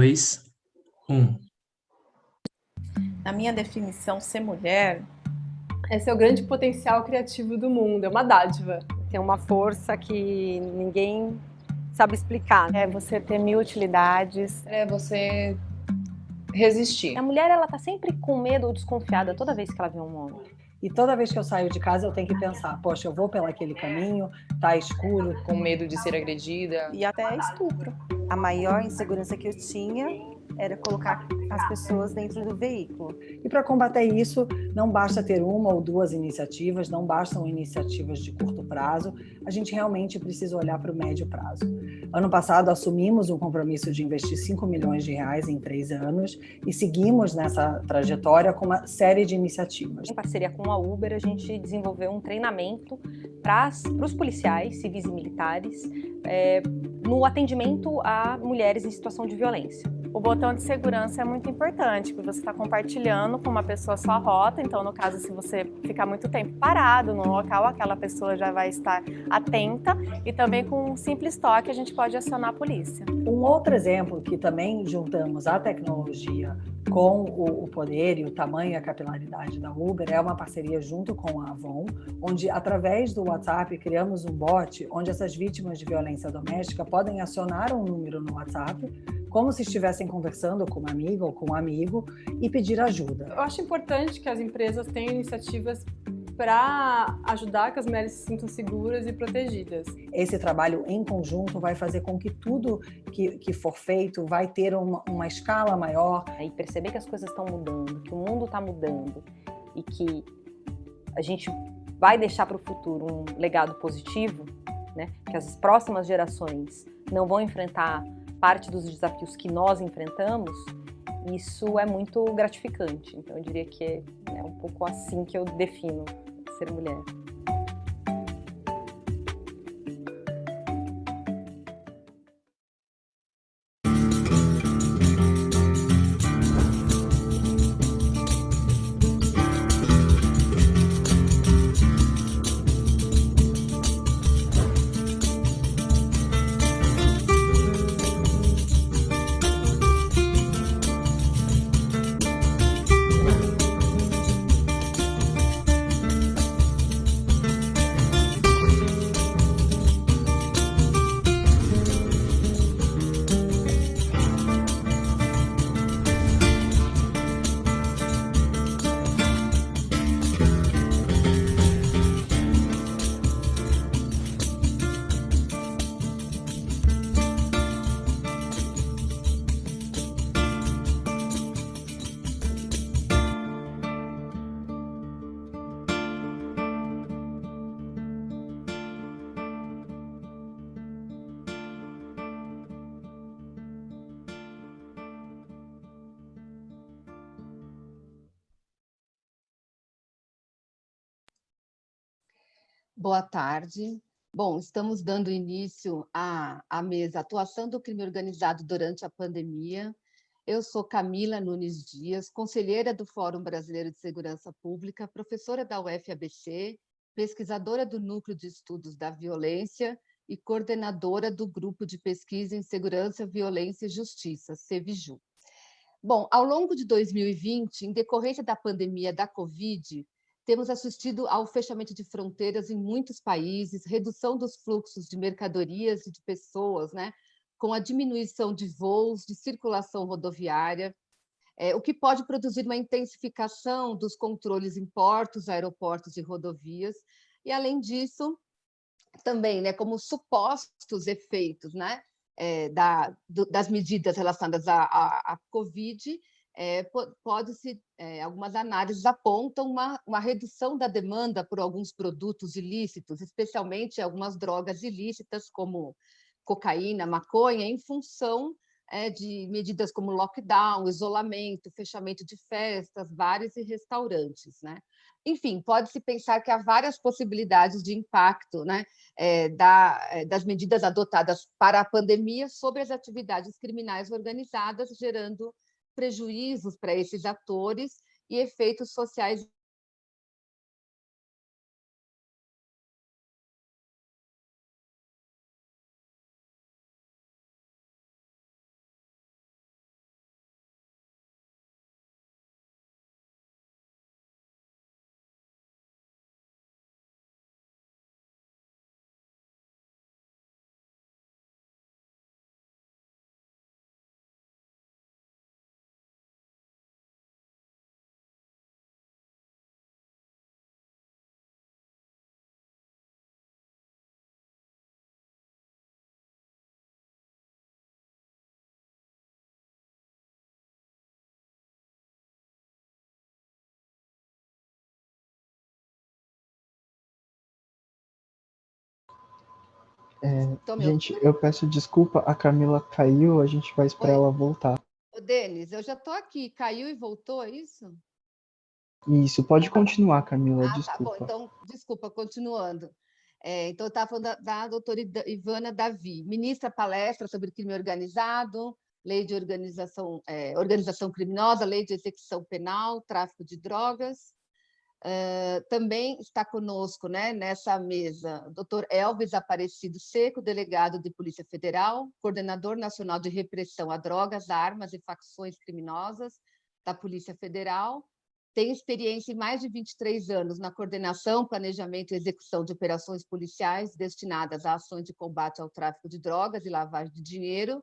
Dois, um. Na minha definição, ser mulher Esse é o grande potencial criativo do mundo, é uma dádiva. Tem uma força que ninguém sabe explicar. É você ter mil utilidades. É você resistir. A mulher, ela tá sempre com medo ou desconfiada toda vez que ela vê um homem. E toda vez que eu saio de casa, eu tenho que pensar, poxa, eu vou pelo aquele caminho, tá escuro. Com medo de ser agredida. e até estupro. A maior insegurança que eu tinha era colocar as pessoas dentro do veículo. E para combater isso, não basta ter uma ou duas iniciativas, não bastam iniciativas de curto prazo, a gente realmente precisa olhar para o médio prazo. Ano passado, assumimos um compromisso de investir 5 milhões de reais em 3 anos e seguimos nessa trajetória com uma série de iniciativas. Em parceria com a Uber, a gente desenvolveu um treinamento para os policiais, civis e militares, no atendimento a mulheres em situação de violência. O botão de segurança é muito importante, porque você está compartilhando com uma pessoa sua rota, então no caso, se você ficar muito tempo parado no local, aquela pessoa já vai estar atenta, e também com um simples toque a gente pode acionar a polícia. Um outro exemplo que também juntamos a tecnologia com o poder e o tamanho e a capilaridade da Uber é uma parceria junto com a Avon, onde através do WhatsApp criamos um bot onde essas vítimas de violência doméstica podem acionar um número no WhatsApp como se estivessem conversando com uma amiga ou com um amigo e pedir ajuda. Eu acho importante que as empresas tenham iniciativas para ajudar que as mulheres se sintam seguras e protegidas. Esse trabalho em conjunto vai fazer com que tudo que for feito vai ter uma escala maior. E perceber que as coisas estão mudando, que o mundo está mudando e que a gente vai deixar para o futuro um legado positivo, né? Que as próximas gerações não vão enfrentar parte dos desafios que nós enfrentamos, isso é muito gratificante. Então eu diria que é um pouco assim que eu defino ser mulher. Boa tarde. Bom, estamos dando início à mesa Atuação do Crime Organizado durante a Pandemia. Eu sou Camila Nunes Dias, conselheira do Fórum Brasileiro de Segurança Pública, professora da UFABC, pesquisadora do Núcleo de Estudos da Violência e coordenadora do Grupo de Pesquisa em Segurança, Violência e Justiça, CEVIJU. Bom, ao longo de 2020, em decorrência da pandemia da Covid, temos assistido ao fechamento de fronteiras em muitos países, redução dos fluxos de mercadorias e de pessoas, né, com a diminuição de voos, de circulação rodoviária, o que pode produzir uma intensificação dos controles em portos, aeroportos e rodovias, e, além disso, também, né, como supostos efeitos, né, das medidas relacionadas à Covid, pode-se, algumas análises apontam uma redução da demanda por alguns produtos ilícitos, especialmente algumas drogas ilícitas, como cocaína, maconha, em função de medidas como lockdown, isolamento, fechamento de festas, bares e restaurantes, né? Enfim, pode-se pensar que há várias possibilidades de impacto, né, das medidas adotadas para a pandemia sobre as atividades criminais organizadas, gerando prejuízos para esses atores e efeitos sociais Estão me Gente, ouvindo? eu peço desculpa, a Camila caiu, a gente vai esperar Oi. ela voltar. Ô, Denis, eu já estou aqui. Caiu e voltou, é isso? Isso, pode continuar, Camila, Ah, tá. Bom, desculpa. então, desculpa, continuando. Então, eu estava falando da doutora Ivana Davi, ministra palestra sobre crime organizado, lei de organização criminosa, lei de execução penal, tráfico de drogas. Também está conosco, né, nessa mesa o Dr. Elvis Aparecido Seco, delegado de Polícia Federal, coordenador nacional de repressão a drogas, armas e facções criminosas da Polícia Federal. Tem experiência em mais de 23 anos na coordenação, planejamento e execução de operações policiais destinadas a ações de combate ao tráfico de drogas e lavagem de dinheiro.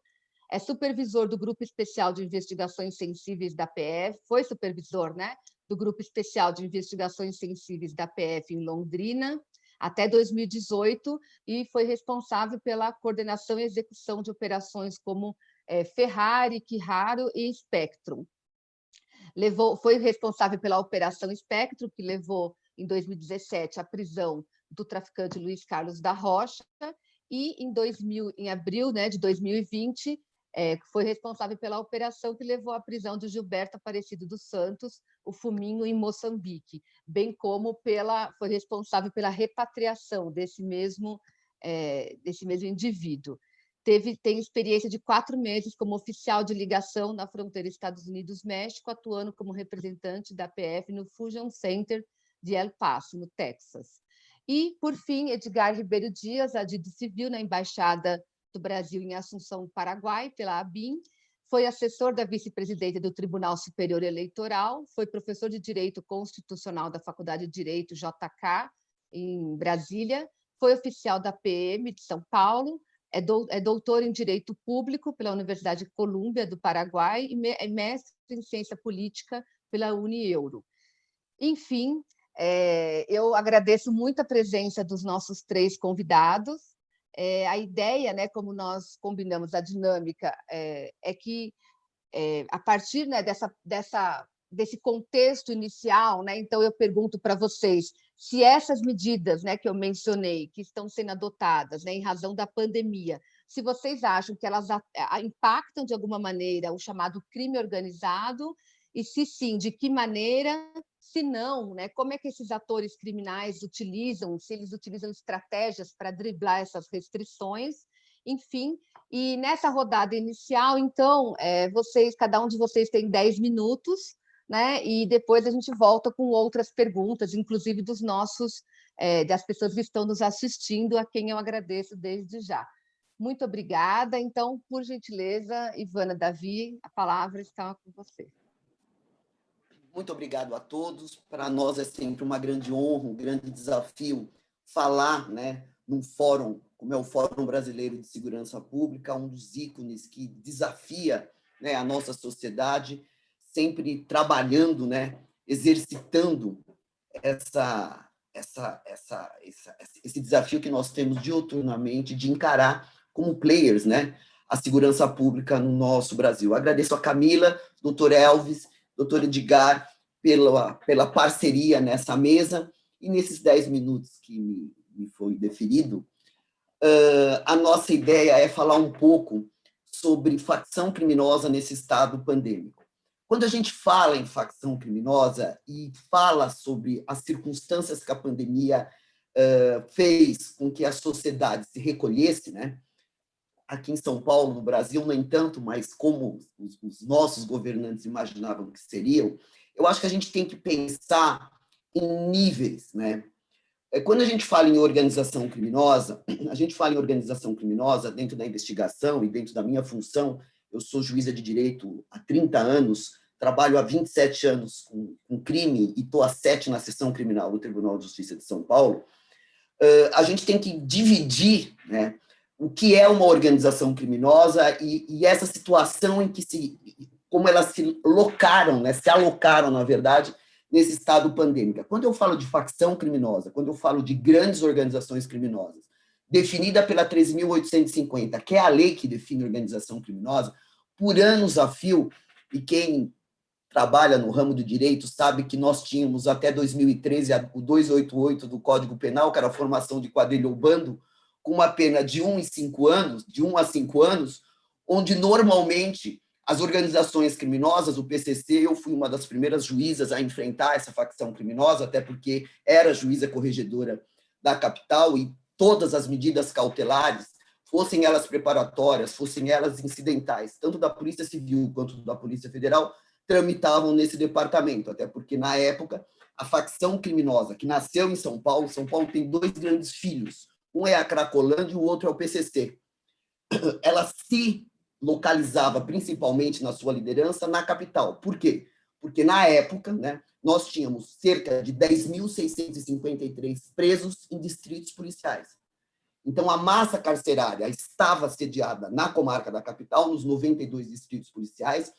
É supervisor do Grupo Especial de Investigações Sensíveis da PF, foi supervisor, né, do Grupo Especial de Investigações Sensíveis da PF em Londrina, até 2018, e foi responsável pela coordenação e execução de operações como Ferrari, Quirraro e Spectrum. Foi responsável pela Operação Espectro, que levou, em 2017, à prisão do traficante Luiz Carlos da Rocha, e em abril, né, de 2020, foi responsável pela operação que levou à prisão de Gilberto Aparecido dos Santos, o Fuminho, em Moçambique, bem como foi responsável pela repatriação desse mesmo indivíduo. Tem experiência de 4 meses como oficial de ligação na fronteira Estados Unidos-México, atuando como representante da PF no Fusion Center de El Paso, no Texas. E, por fim, Edgar Ribeiro Dias, adido civil na Embaixada do Brasil em Assunção, Paraguai, pela ABIN, foi assessor da vice-presidente do Tribunal Superior Eleitoral, foi professor de Direito Constitucional da Faculdade de Direito JK, em Brasília, foi oficial da PM de São Paulo, é doutor em Direito Público pela Universidade de Colômbia, do Paraguai, e é mestre em Ciência Política pela Unieuro. Enfim, eu agradeço muito a presença dos nossos 3 convidados. A ideia, né, como nós combinamos a dinâmica, é que, a partir, né, desse contexto inicial, né, então eu pergunto para vocês se essas medidas, né, que eu mencionei, que estão sendo adotadas, né, em razão da pandemia, se vocês acham que elas impactam de alguma maneira o chamado crime organizado, e se sim, de que maneira, se não, né, como é que esses atores criminais se eles utilizam estratégias para driblar essas restrições, enfim. E nessa rodada inicial, então, cada um de vocês tem 10 minutos, né? E depois a gente volta com outras perguntas, inclusive das pessoas que estão nos assistindo, a quem eu agradeço desde já. Muito obrigada. Então, por gentileza, Ivana Davi, a palavra está com você. Muito obrigado a todos. Para nós é sempre uma grande honra, um grande desafio falar, né, num fórum, como é o Fórum Brasileiro de Segurança Pública, um dos ícones que desafia, né, a nossa sociedade, sempre trabalhando, né, exercitando esse desafio que nós temos diuturnamente de encarar como players, né, a segurança pública no nosso Brasil. Agradeço a Camila, doutor Elvis, doutor Edgar, pela parceria nessa mesa, e nesses 10 minutos que me foi deferido, a nossa ideia é falar um pouco sobre facção criminosa nesse estado pandêmico. Quando a gente fala em facção criminosa e fala sobre as circunstâncias que a pandemia fez com que a sociedade se recolhesse, né? Aqui em São Paulo, no Brasil, no entanto, mas como os nossos governantes imaginavam que seriam, eu acho que a gente tem que pensar em níveis, né? Quando a gente fala em organização criminosa, a gente fala em organização criminosa dentro da investigação e dentro da minha função. Eu sou juíza de direito há 30 anos, trabalho há 27 anos com crime e estou há 7 na seção criminal do Tribunal de Justiça de São Paulo. A gente tem que dividir, né, o que é uma organização criminosa e essa situação em que como elas se alocaram, né, na verdade, nesse estado pandêmico. Quando eu falo de facção criminosa, quando eu falo de grandes organizações criminosas, definida pela 13.850, que é a lei que define organização criminosa, por anos a fio, e quem trabalha no ramo do direito sabe que nós tínhamos até 2013 o 288 do Código Penal, que era a formação de quadrilha ou bando, com uma pena de 1 a 5 anos, onde normalmente as organizações criminosas, o PCC, eu fui uma das primeiras juízas a enfrentar essa facção criminosa, até porque era juíza corregedora da capital, e todas as medidas cautelares, fossem elas preparatórias, fossem elas incidentais, tanto da Polícia Civil quanto da Polícia Federal, tramitavam nesse departamento, até porque, na época, a facção criminosa que nasceu em São Paulo tem 2 grandes filhos, um é a Cracolândia e o outro é o PCC. Ela se localizava principalmente na sua liderança na capital. Por quê? Porque, na época, né, nós tínhamos cerca de 10.653 presos em distritos policiais. Então, a massa carcerária estava sediada na comarca da capital, nos 92 distritos policiais.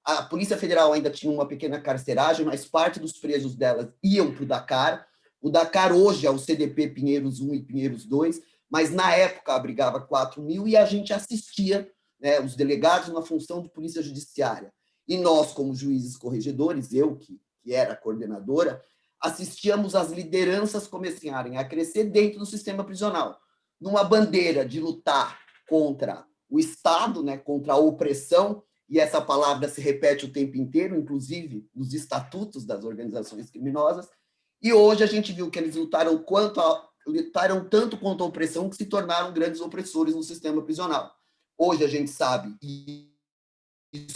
A Polícia Federal ainda tinha uma pequena carceragem, mas parte dos presos delas iam para o Dakar. O Dakar hoje é o CDP Pinheiros 1 e Pinheiros 2, mas na época abrigava 4.000 e a gente assistia, né, os delegados na função de polícia judiciária. E nós, como juízes corregedores, eu, que era coordenadora, assistíamos as lideranças começarem a crescer dentro do sistema prisional, numa bandeira de lutar contra o Estado, né, contra a opressão, e essa palavra se repete o tempo inteiro, inclusive nos estatutos das organizações criminosas, e hoje a gente viu que eles lutaram tanto contra a opressão que se tornaram grandes opressores no sistema prisional. Hoje a gente sabe, e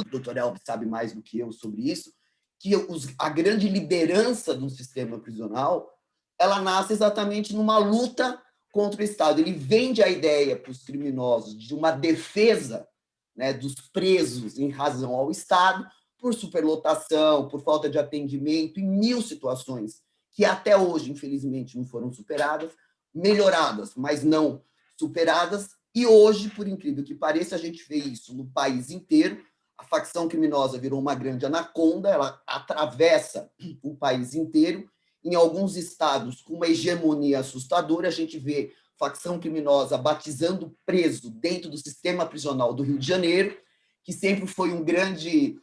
o doutor Elvis sabe mais do que eu sobre isso, que a grande liderança do sistema prisional, ela nasce exatamente numa luta contra o Estado. Ele vende a ideia para os criminosos de uma defesa, né, dos presos em razão ao Estado, por superlotação, por falta de atendimento, em 1000 situações que até hoje, infelizmente, não foram superadas, melhoradas, mas não superadas. E hoje, por incrível que pareça, a gente vê isso no país inteiro. A facção criminosa virou uma grande anaconda, ela atravessa o país inteiro. Em alguns estados, com uma hegemonia assustadora, a gente vê facção criminosa batizando preso dentro do sistema prisional do Rio de Janeiro, que sempre foi um grande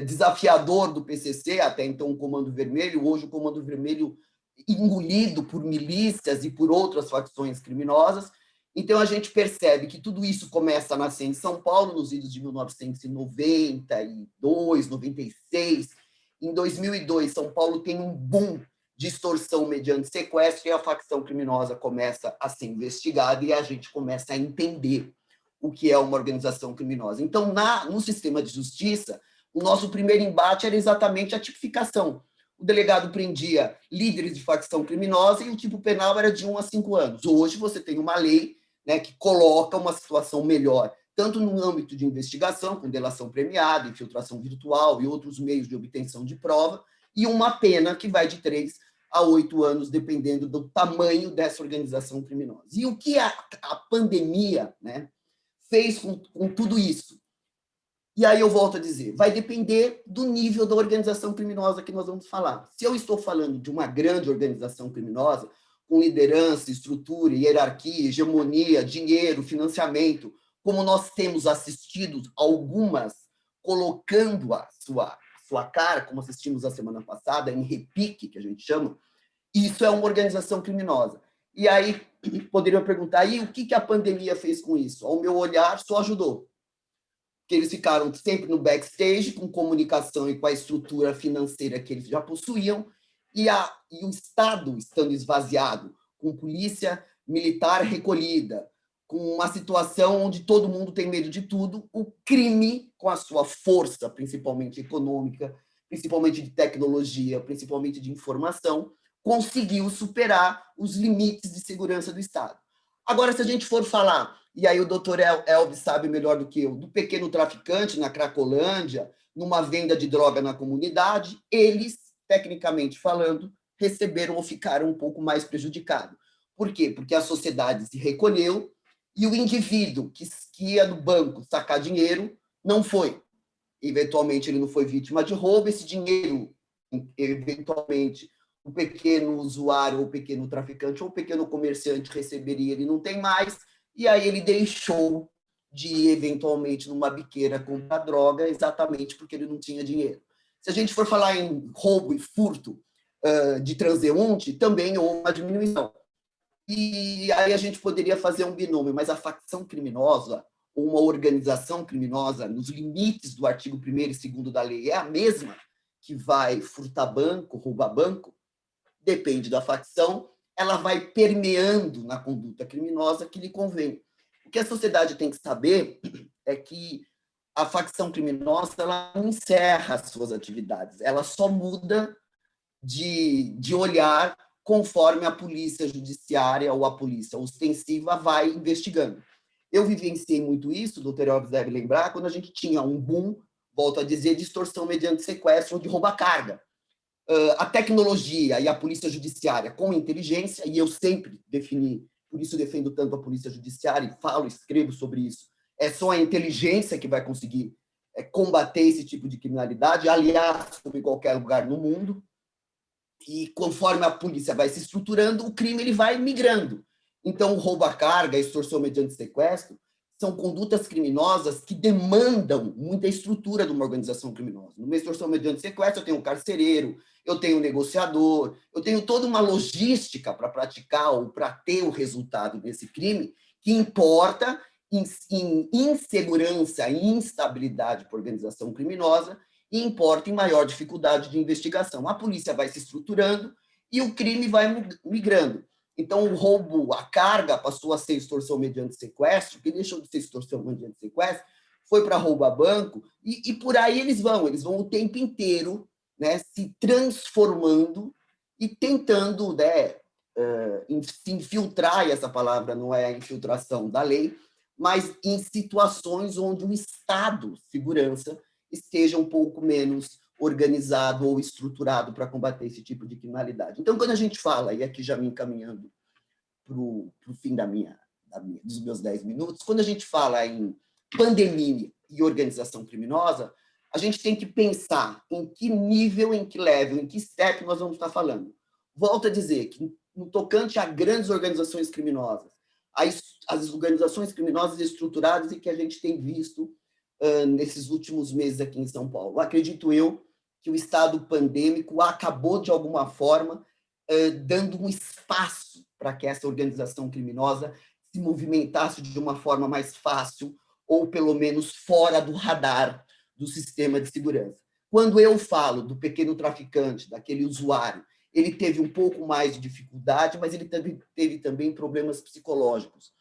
desafiador do PCC, até então o Comando Vermelho, hoje o Comando Vermelho engolido por milícias e por outras facções criminosas. Então, a gente percebe que tudo isso começa a nascer em São Paulo, nos idos de 1992, 96. Em 2002, São Paulo tem um boom de extorsão mediante sequestro e a facção criminosa começa a ser investigada e a gente começa a entender o que é uma organização criminosa. Então, no sistema de justiça, o nosso primeiro embate era exatamente a tipificação. O delegado prendia líderes de facção criminosa e o tipo penal era de 1 a 5 anos. Hoje você tem uma lei, né, que coloca uma situação melhor, tanto no âmbito de investigação, com delação premiada, infiltração virtual e outros meios de obtenção de prova, e uma pena que vai de 3 a 8 anos, dependendo do tamanho dessa organização criminosa. E o que a pandemia, né, fez com tudo isso? E aí eu volto a dizer, vai depender do nível da organização criminosa que nós vamos falar. Se eu estou falando de uma grande organização criminosa, com liderança, estrutura, hierarquia, hegemonia, dinheiro, financiamento, como nós temos assistido algumas colocando a sua cara, como assistimos a semana passada, em repique, que a gente chama, isso é uma organização criminosa. E aí poderiam perguntar, e o que a pandemia fez com isso? Ao meu olhar, só ajudou. Porque eles ficaram sempre no backstage, com comunicação e com a estrutura financeira que eles já possuíam, e o Estado estando esvaziado, com polícia militar recolhida, com uma situação onde todo mundo tem medo de tudo, o crime, com a sua força, principalmente econômica, principalmente de tecnologia, principalmente de informação, conseguiu superar os limites de segurança do Estado. Agora, se a gente for falar, e aí o doutor Elvis sabe melhor do que eu, do pequeno traficante na Cracolândia, numa venda de droga na comunidade, eles, tecnicamente falando, receberam ou ficaram um pouco mais prejudicados. Por quê? Porque a sociedade se recolheu e o indivíduo que ia no banco sacar dinheiro não foi. Eventualmente, ele não foi vítima de roubo, esse dinheiro, eventualmente, o pequeno usuário, ou o pequeno traficante, ou o pequeno comerciante receberia, ele não tem mais, e aí ele deixou de ir, eventualmente, numa biqueira comprar droga, exatamente porque ele não tinha dinheiro. Se a gente for falar em roubo e furto de transeunte, também houve uma diminuição. E aí a gente poderia fazer um binômio, mas a facção criminosa, ou uma organização criminosa, nos limites do artigo 1º e 2º da lei, é a mesma que vai furtar banco, roubar banco? Depende da facção, ela vai permeando na conduta criminosa que lhe convém. O que a sociedade tem que saber é que a facção criminosa ela não encerra as suas atividades, ela só muda de olhar conforme a polícia judiciária ou a polícia ostensiva vai investigando. Eu vivenciei muito isso, o doutor Elvis deve lembrar, quando a gente tinha um boom, volto a dizer, de extorsão mediante sequestro ou de rouba-carga. A tecnologia e a polícia judiciária com inteligência, e eu sempre defini, por isso defendo tanto a polícia judiciária, e falo, escrevo sobre isso, é só a inteligência que vai conseguir combater esse tipo de criminalidade, aliás, como em qualquer lugar no mundo, e conforme a polícia vai se estruturando, o crime ele vai migrando. Então, o roubo-carga, a extorsão mediante sequestro, são condutas criminosas que demandam muita estrutura de uma organização criminosa. Numa extorsão mediante sequestro, eu tenho um carcereiro, eu tenho um negociador, eu tenho toda uma logística para praticar ou para ter o resultado desse crime, que importa em insegurança e instabilidade para a organização criminosa e importa em maior dificuldade de investigação. A polícia vai se estruturando e o crime vai migrando. Então, o roubo, a carga, passou a ser extorsão mediante sequestro, que deixou de ser extorsão mediante sequestro, foi para roubar banco, e por aí eles vão o tempo inteiro, né, se transformando e tentando, né, se infiltrar, e essa palavra não é a infiltração da lei, mas em situações onde o Estado, segurança, esteja um pouco menos organizado ou estruturado para combater esse tipo de criminalidade. Então, quando a gente fala, e aqui já me encaminhando para o fim dos meus 10 minutos, quando a gente fala em pandemia e organização criminosa, a gente tem que pensar em que nível, em que level, em que step nós vamos estar falando. Volto a dizer que, no tocante a grandes organizações criminosas, as organizações criminosas estruturadas e que a gente tem visto nesses últimos meses aqui em São Paulo. Acredito eu que o estado pandêmico acabou, de alguma forma, dando um espaço para que essa organização criminosa se movimentasse de uma forma mais fácil, ou pelo menos fora do radar do sistema de segurança. Quando eu falo do pequeno traficante, daquele usuário, ele teve um pouco mais de dificuldade, mas ele teve também problemas psicológicos.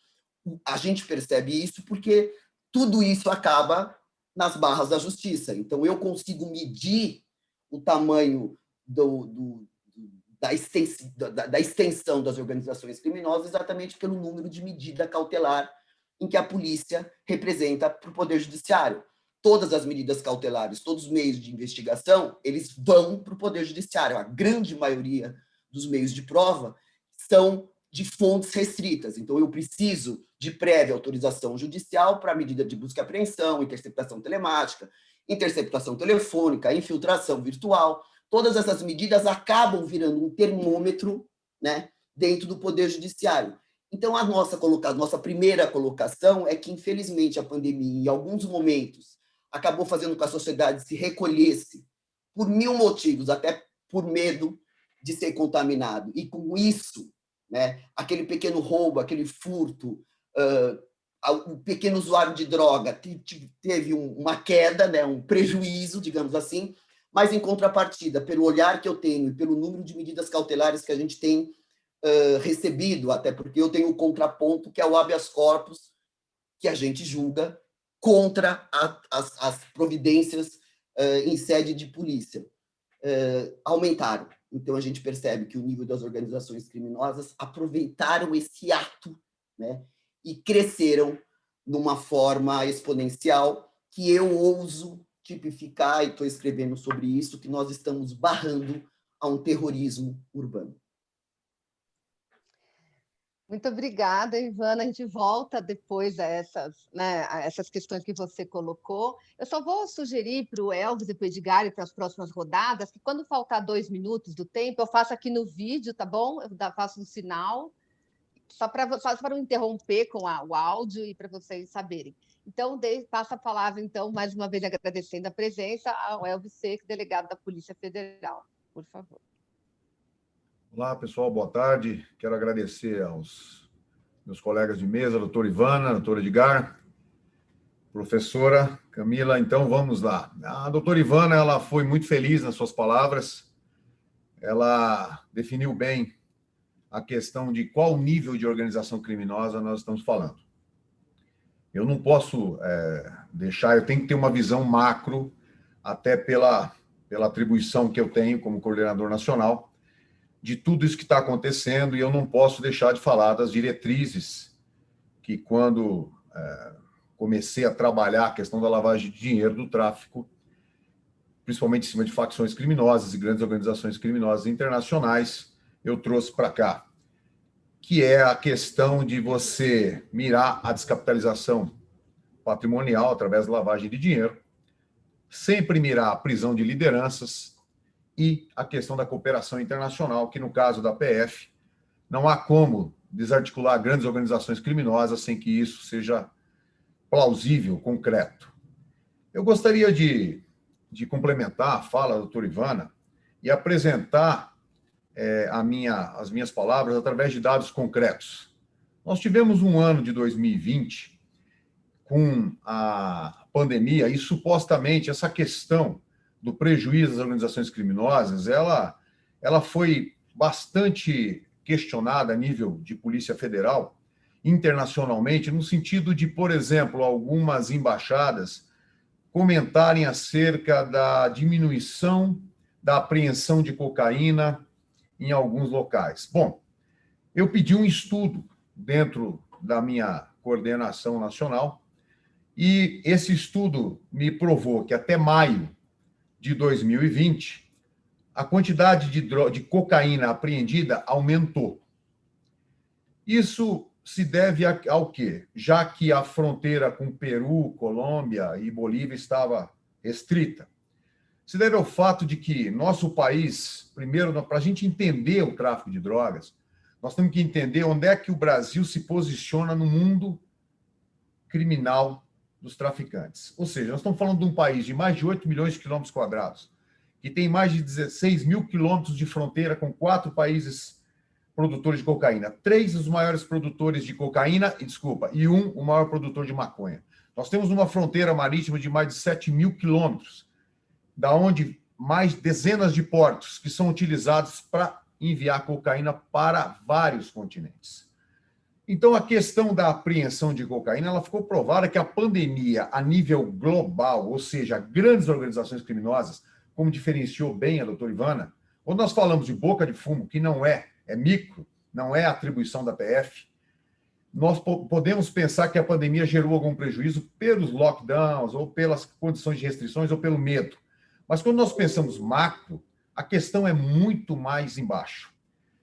A gente percebe isso porque tudo isso acaba nas barras da justiça. Então, eu consigo medir o tamanho da extensão das organizações criminosas exatamente pelo número de medida cautelar em que a polícia representa para o Poder Judiciário. Todas as medidas cautelares, todos os meios de investigação, eles vão para o Poder Judiciário. A grande maioria dos meios de prova são de fontes restritas. Então, eu preciso de prévia autorização judicial para medida de busca e apreensão, interceptação telemática, interceptação telefônica, infiltração virtual. Todas essas medidas acabam virando um termômetro, né, dentro do Poder Judiciário. Então, a nossa primeira colocação é que, infelizmente, a pandemia, em alguns momentos, acabou fazendo com que a sociedade se recolhesse por 1000 motivos, até por medo de ser contaminado. E, com isso, né, aquele pequeno roubo, aquele furto, o pequeno usuário de droga teve uma queda, né, um prejuízo, digamos assim, mas, em contrapartida, pelo olhar que eu tenho e pelo número de medidas cautelares que a gente tem recebido, até porque eu tenho o contraponto, que é o habeas corpus, que a gente julga contra as providências em sede de polícia, aumentaram. Então, a gente percebe que o nível das organizações criminosas aproveitaram esse ato, né, e cresceram numa forma exponencial que eu ouso tipificar, e estou escrevendo sobre isso, que nós estamos barrando a um terrorismo urbano. Muito obrigada, Ivana. A gente volta depois a essas questões que você colocou. Eu só vou sugerir para o Elvis e para o Edgar e para as próximas rodadas que, quando faltar 2 minutos do tempo, eu faço aqui no vídeo, tá bom? Eu faço um sinal, só para não interromper com o áudio e para vocês saberem. Então, passo a palavra, então, mais uma vez agradecendo a presença ao Elvis Seco, delegado da Polícia Federal. Por favor. Olá, pessoal, boa tarde. Quero agradecer aos meus colegas de mesa, doutora Ivana, doutor Edgar, professora Camila. Então, vamos lá. A doutora Ivana, ela foi muito feliz nas suas palavras. Ela definiu bem a questão de qual nível de organização criminosa nós estamos falando. Eu não posso deixar, eu tenho que ter uma visão macro, até pela atribuição que eu tenho como coordenador nacional, de tudo isso que está acontecendo, e eu não posso deixar de falar das diretrizes que, quando comecei a trabalhar a questão da lavagem de dinheiro, do tráfico, principalmente em cima de facções criminosas e grandes organizações criminosas internacionais, eu trouxe para cá, que é a questão de você mirar a descapitalização patrimonial através da lavagem de dinheiro, sempre mirar a prisão de lideranças e a questão da cooperação internacional, que no caso da PF, não há como desarticular grandes organizações criminosas sem que isso seja plausível, concreto. Eu gostaria de complementar a fala da doutora Ivana e apresentar as minhas palavras através de dados concretos. Nós tivemos um ano de 2020 com a pandemia e, supostamente, essa questão do prejuízo das organizações criminosas, ela foi bastante questionada a nível de Polícia Federal, internacionalmente, no sentido de, por exemplo, algumas embaixadas comentarem acerca da diminuição da apreensão de cocaína em alguns locais. Bom, eu pedi um estudo dentro da minha coordenação nacional e esse estudo me provou que até maio de 2020, a quantidade de cocaína apreendida aumentou. Isso se deve ao quê? Já que a fronteira com Peru, Colômbia e Bolívia estava restrita. Se deve ao fato de que nosso país, primeiro, para a gente entender o tráfico de drogas, nós temos que entender onde é que o Brasil se posiciona no mundo criminal dos traficantes. Ou seja, nós estamos falando de um país de mais de 8 milhões de quilômetros quadrados, que tem mais de 16 mil quilômetros de fronteira com 4 países produtores de cocaína. 3 os maiores produtores de cocaína, e o maior produtor de maconha. Nós temos uma fronteira marítima de mais de 7 mil quilômetros, da onde mais dezenas de portos que são utilizados para enviar cocaína para vários continentes. Então, a questão da apreensão de cocaína, ela ficou provada que a pandemia, a nível global, ou seja, grandes organizações criminosas, como diferenciou bem a doutora Ivana, quando nós falamos de boca de fumo, que não é micro, não é atribuição da PF, nós podemos pensar que a pandemia gerou algum prejuízo pelos lockdowns, ou pelas condições de restrições, ou pelo medo. Mas quando nós pensamos macro, a questão é muito mais embaixo.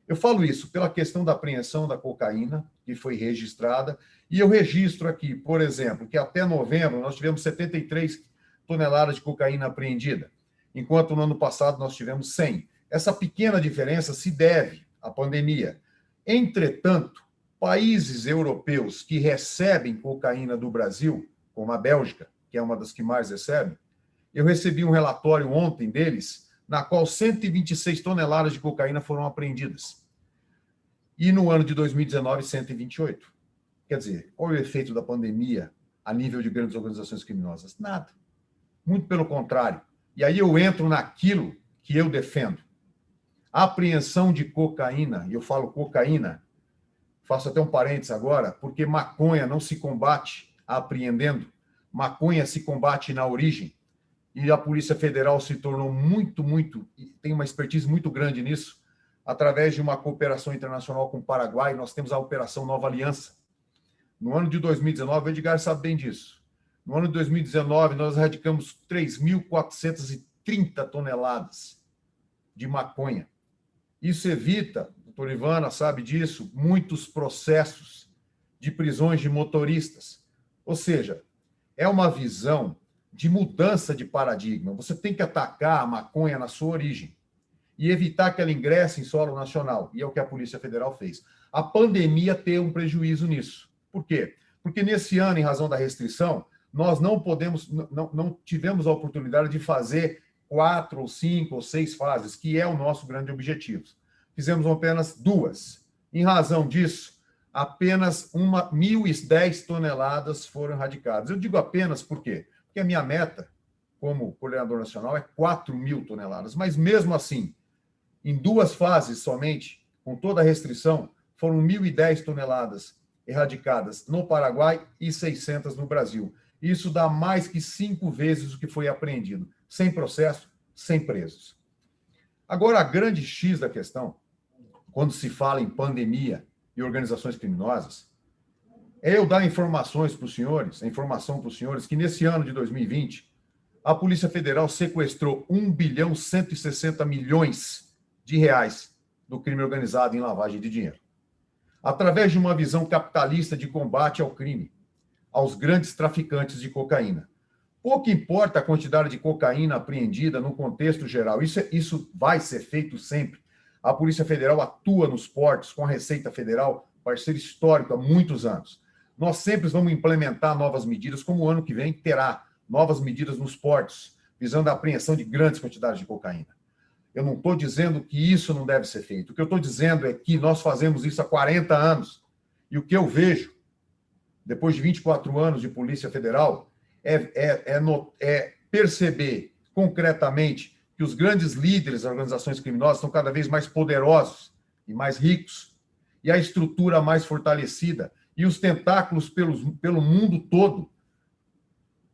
Eu falo isso pela questão da apreensão da cocaína, que foi registrada, e eu registro aqui, por exemplo, que até novembro nós tivemos 73 toneladas de cocaína apreendida, enquanto no ano passado nós tivemos 100. Essa pequena diferença se deve à pandemia. Entretanto, países europeus que recebem cocaína do Brasil, como a Bélgica, que é uma das que mais recebe, eu recebi um relatório ontem deles, na qual 126 toneladas de cocaína foram apreendidas. E no ano de 2019, 128. Quer dizer, qual é o efeito da pandemia a nível de grandes organizações criminosas? Nada. Muito pelo contrário. E aí eu entro naquilo que eu defendo. A apreensão de cocaína, e eu falo cocaína, faço até um parênteses agora, porque maconha não se combate apreendendo, maconha se combate na origem. E a Polícia Federal se tornou tem uma expertise muito grande nisso, através de uma cooperação internacional com o Paraguai. Nós temos a Operação Nova Aliança. No ano de 2019, o Edgar sabe bem disso. No ano de 2019, nós erradicamos 3.430 toneladas de maconha. Isso evita, a doutora Ivana sabe disso, muitos processos de prisões de motoristas. Ou seja, é uma visão de mudança de paradigma. Você tem que atacar a maconha na sua origem e evitar que ela ingresse em solo nacional. E é o que a Polícia Federal fez. A pandemia teve um prejuízo nisso. Por quê? Porque nesse ano, em razão da restrição, nós não tivemos a oportunidade de fazer 4 ou 5 ou 6 fases, que é o nosso grande objetivo. fizemos apenas 2. Em razão disso, apenas 1.010 toneladas foram erradicadas. Eu digo apenas por quê? Porque a minha meta, como coordenador nacional, é 4.000 toneladas. Mas, mesmo assim, em 2 fases somente, com toda a restrição, foram 1.010 toneladas erradicadas no Paraguai e 600 no Brasil. Isso dá mais que 5 vezes o que foi apreendido, sem processo, sem presos. Agora, a grande X da questão, quando se fala em pandemia e organizações criminosas, é eu dar informações para os senhores, a informação para os senhores, que nesse ano de 2020, a Polícia Federal sequestrou 1.160 bilhões de reais do crime organizado em lavagem de dinheiro. Através de uma visão capitalista de combate ao crime, aos grandes traficantes de cocaína. Pouco importa a quantidade de cocaína apreendida no contexto geral, isso vai ser feito sempre. A Polícia Federal atua nos portos com a Receita Federal, parceiro histórico há muitos anos. Nós sempre vamos implementar novas medidas, como o ano que vem terá novas medidas nos portos, visando a apreensão de grandes quantidades de cocaína. Eu não estou dizendo que isso não deve ser feito. O que eu estou dizendo é que nós fazemos isso há 40 anos. E o que eu vejo, depois de 24 anos de Polícia Federal, é perceber concretamente que os grandes líderes das organizações criminosas estão cada vez mais poderosos e mais ricos, e a estrutura mais fortalecida, e os tentáculos pelo mundo todo,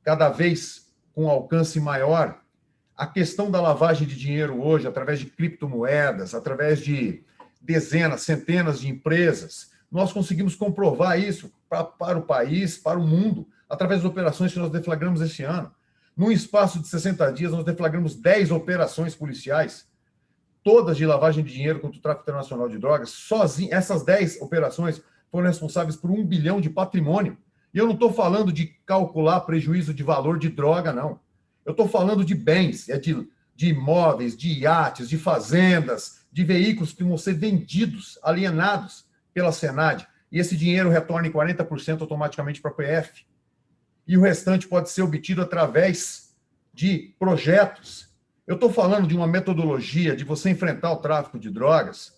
cada vez com alcance maior. A questão da lavagem de dinheiro hoje, através de criptomoedas, através de dezenas, centenas de empresas, nós conseguimos comprovar isso para o país, para o mundo, através das operações que nós deflagramos esse ano. Num espaço de 60 dias, nós deflagramos 10 operações policiais, todas de lavagem de dinheiro contra o tráfico internacional de drogas. Sozinho, essas 10 operações foram responsáveis por 1 bilhão de patrimônio. E eu não estou falando de calcular prejuízo de valor de droga, não. Eu estou falando de bens, de imóveis, de iates, de fazendas, de veículos que vão ser vendidos, alienados pela Senad. E esse dinheiro retorna em 40% automaticamente para a PF. E o restante pode ser obtido através de projetos. Eu estou falando de uma metodologia de você enfrentar o tráfico de drogas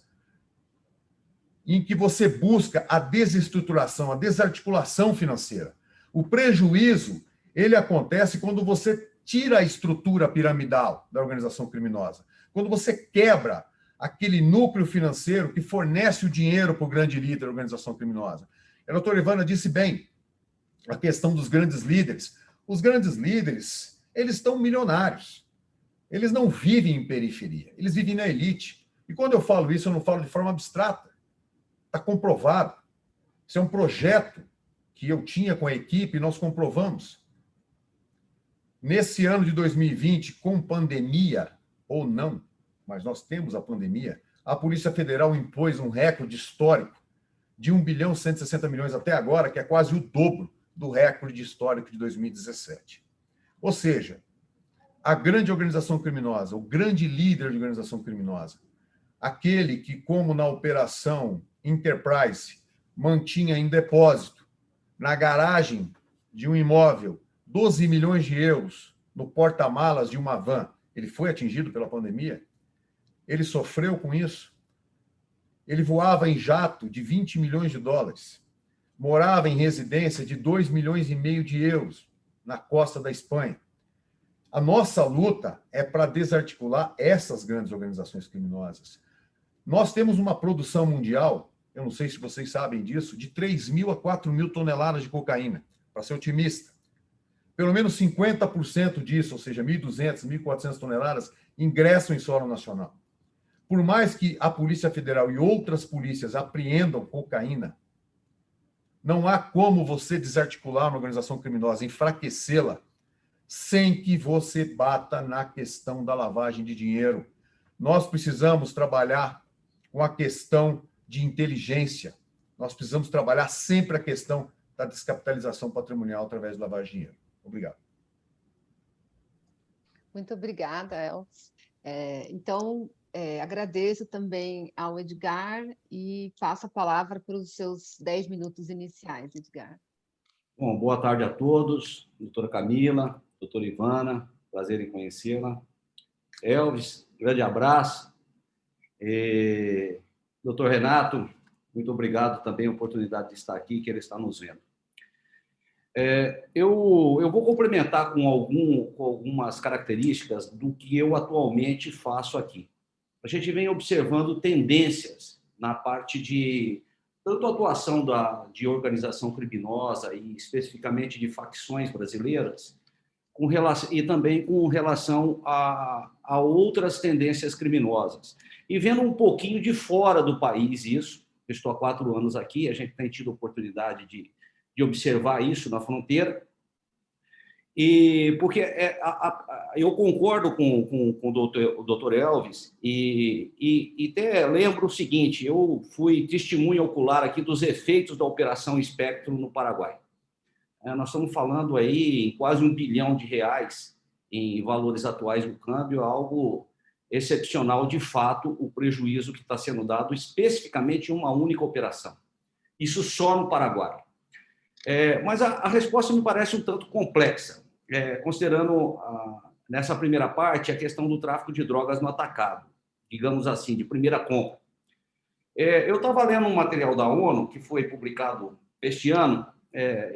em que você busca a desestruturação, a desarticulação financeira. O prejuízo, ele acontece quando você tira a estrutura piramidal da organização criminosa, quando você quebra aquele núcleo financeiro que fornece o dinheiro para o grande líder da organização criminosa. A doutora Ivana disse bem, a questão dos grandes líderes. Os grandes líderes, eles estão milionários. Eles não vivem em periferia, eles vivem na elite. E quando eu falo isso, eu não falo de forma abstrata. Está comprovado. Isso é um projeto que eu tinha com a equipe e nós comprovamos. Nesse ano de 2020, com pandemia ou não, mas nós temos a pandemia, a Polícia Federal impôs um recorde histórico de 1.160 bilhões até agora, que é quase o dobro do recorde histórico de 2017. Ou seja, a grande organização criminosa, o grande líder de organização criminosa, aquele que, como na operação Enterprise, mantinha em depósito, na garagem de um imóvel, 12 milhões de euros no porta-malas de uma van, ele foi atingido pela pandemia? Ele sofreu com isso? Ele voava em jato de 20 milhões de dólares, morava em residência de 2 milhões e meio de euros na costa da Espanha. A nossa luta é para desarticular essas grandes organizações criminosas. Nós temos uma produção mundial, eu não sei se vocês sabem disso, de 3.000 a 4.000 toneladas de cocaína, para ser otimista. Pelo menos 50% disso, ou seja, 1.200, 1.400 toneladas, ingressam em solo nacional. Por mais que a Polícia Federal e outras polícias apreendam cocaína, não há como você desarticular uma organização criminosa, enfraquecê-la, sem que você bata na questão da lavagem de dinheiro. Nós precisamos trabalhar com a questão de inteligência. Nós precisamos trabalhar sempre a questão da descapitalização patrimonial através de lavagem de dinheiro. Obrigado. Muito obrigada, Elvis. Agradeço também ao Edgar e passo a palavra para os seus 10 minutos iniciais, Edgar. Bom, boa tarde a todos, doutora Camila, doutora Ivana, prazer em conhecê-la. Elvis, grande abraço. Doutor Renato, muito obrigado também a oportunidade de estar aqui, que ele está nos vendo. Eu vou complementar com algumas características do que eu atualmente faço aqui. A gente vem observando tendências na parte de tanto atuação de organização criminosa e especificamente de facções brasileiras, e também com relação a outras tendências criminosas. E vendo um pouquinho de fora do país isso, eu estou há 4 anos aqui, a gente tem tido oportunidade de observar isso na fronteira, e porque eu concordo com o doutor Elvis, e até lembro o seguinte, eu fui testemunha ocular aqui dos efeitos da Operação Espectro no Paraguai. Nós estamos falando aí em quase R$1 bilhão em valores atuais do câmbio, algo excepcional, de fato, o prejuízo que está sendo dado especificamente em uma única operação. Isso só no Paraguai. Mas a resposta me parece um tanto complexa, considerando, nessa primeira parte, a questão do tráfico de drogas no atacado, digamos assim, de primeira compra. Eu estava lendo um material da ONU, que foi publicado este ano,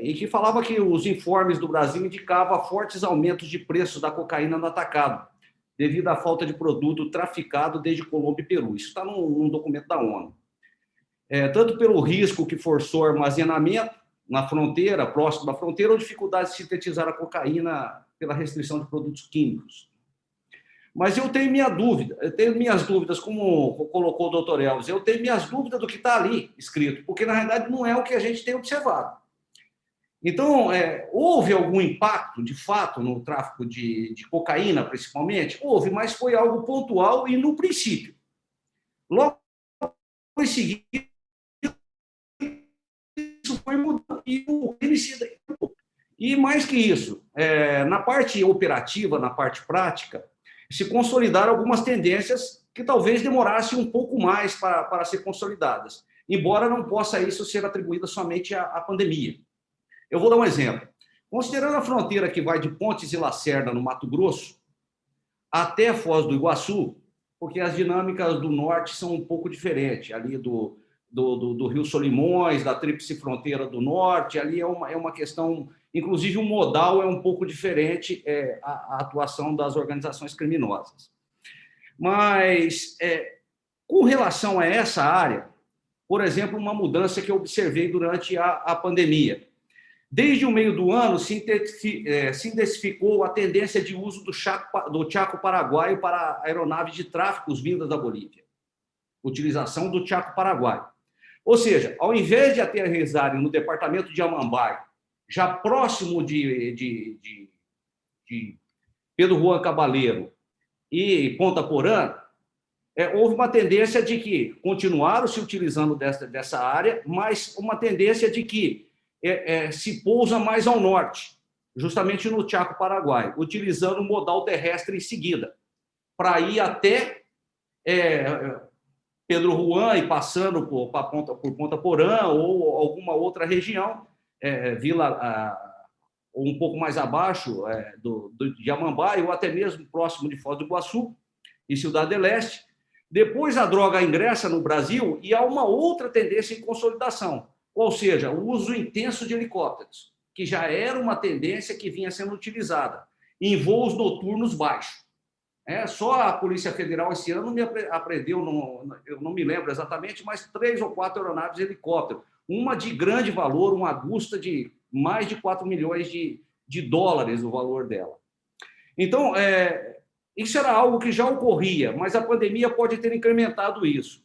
e que falava que os informes do Brasil indicavam fortes aumentos de preços da cocaína no atacado, devido à falta de produto traficado desde Colômbia e Peru. Isso está num documento da ONU. Tanto pelo risco que forçou o armazenamento na fronteira, próximo da fronteira, ou dificuldade de sintetizar a cocaína pela restrição de produtos químicos. Mas eu tenho minhas dúvidas, como colocou o doutor Elvis, eu tenho minhas dúvidas do que está ali escrito, porque, na realidade, não é o que a gente tem observado. Então, houve algum impacto, de fato, no tráfico de cocaína, principalmente? Houve, mas foi algo pontual e no princípio. Logo em seguida, isso foi mudando. E mais que isso, na parte operativa, na parte prática, se consolidaram algumas tendências que talvez demorassem um pouco mais para ser consolidadas, embora não possa isso ser atribuído somente à pandemia. Eu vou dar um exemplo. Considerando a fronteira que vai de Pontes e Lacerda, no Mato Grosso, até Foz do Iguaçu, porque as dinâmicas do norte são um pouco diferentes, ali do Rio Solimões, da Tríplice Fronteira do Norte, ali é uma questão, inclusive o modal é um pouco diferente, a atuação das organizações criminosas. Mas, com relação a essa área, por exemplo, uma mudança que eu observei durante a pandemia. Desde o meio do ano, se intensificou a tendência de uso do Chaco Paraguaio para aeronaves de tráfico vindas da Bolívia. Utilização do Chaco Paraguaio. Ou seja, ao invés de aterrissarem no departamento de Amambai, já próximo de Pedro Juan Cabaleiro e Ponta Porã, houve uma tendência de que continuaram se utilizando dessa área, mas uma tendência de que se pousa mais ao norte, justamente no Chaco Paraguai, utilizando o modal terrestre em seguida, para ir até Pedro Juan e passando por Ponta Porã ou alguma outra região, ou um pouco mais abaixo de Amambai, ou até mesmo próximo de Foz do Iguaçu e Cidade del Este. Depois a droga ingressa no Brasil e há uma outra tendência em consolidação, ou seja, o uso intenso de helicópteros, que já era uma tendência que vinha sendo utilizada, em voos noturnos baixos. Só a Polícia Federal esse ano me apreendeu, eu não me lembro exatamente, mas 3 ou 4 aeronaves de helicóptero, uma de grande valor, uma Agusta de mais de 4 milhões de dólares o valor dela. Então, isso era algo que já ocorria, mas a pandemia pode ter incrementado isso.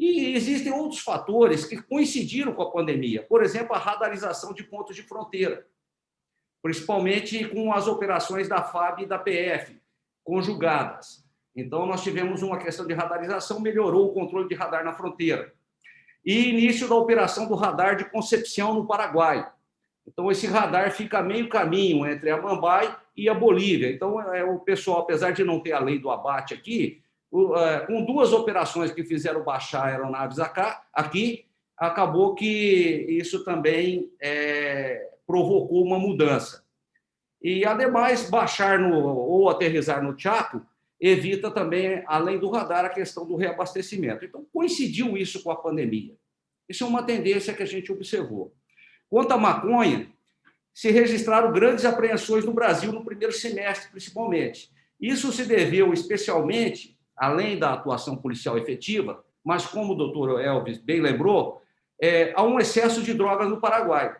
E existem outros fatores que coincidiram com a pandemia, por exemplo, a radarização de pontos de fronteira, principalmente com as operações da FAB e da PF, conjugadas. Então, nós tivemos uma questão de radarização, melhorou o controle de radar na fronteira. E início da operação do radar de Concepción, no Paraguai. Então, esse radar fica meio caminho entre a Amambai e a Bolívia. Então, o pessoal, apesar de não ter a lei do abate aqui, com 2 operações que fizeram baixar aeronaves aqui, acabou que isso também provocou uma mudança. E, ademais, baixar ou aterrissar no Chaco evita também, além do radar, a questão do reabastecimento. Então, coincidiu isso com a pandemia. Isso é uma tendência que a gente observou. Quanto à maconha, se registraram grandes apreensões no Brasil no primeiro semestre, principalmente. Isso se deveu especialmente, além da atuação policial efetiva, mas como o doutor Elvis bem lembrou, há um excesso de drogas no Paraguai,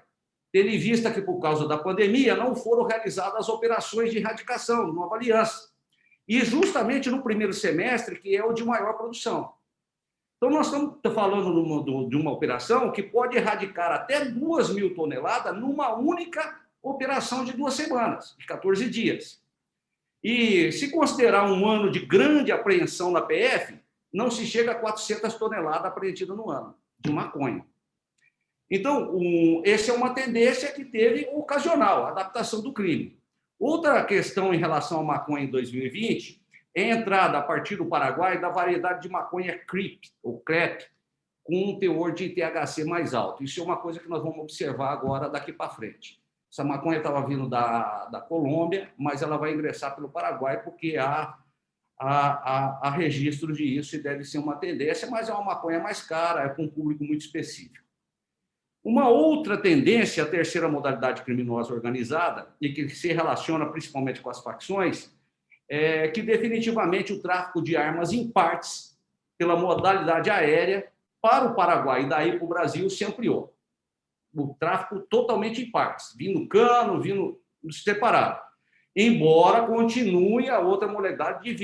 tendo em vista que, por causa da pandemia, não foram realizadas operações de erradicação, Nova Aliança. E justamente no primeiro semestre, que é o de maior produção. Então, nós estamos falando de uma operação que pode erradicar até 2.000 toneladas numa única operação de 2 semanas, de 14 dias. E se considerar um ano de grande apreensão na PF, não se chega a 400 toneladas apreendidas no ano de maconha. Então, essa é uma tendência que teve ocasional, a adaptação do crime. Outra questão em relação à maconha em 2020 é a entrada, a partir do Paraguai, da variedade de maconha CREP, ou CREP, com um teor de THC mais alto. Isso é uma coisa que nós vamos observar agora daqui para frente. Essa maconha estava vindo da Colômbia, mas ela vai ingressar pelo Paraguai porque há registro disso e deve ser uma tendência, mas é uma maconha mais cara, é com um público muito específico. Uma outra tendência, a terceira modalidade criminosa organizada, e que se relaciona principalmente com as facções, é que definitivamente o tráfico de armas em partes, pela modalidade aérea, para o Paraguai e daí para o Brasil, se ampliou. O tráfico totalmente em partes, vindo cano, vindo separado. Embora continue a outra modalidade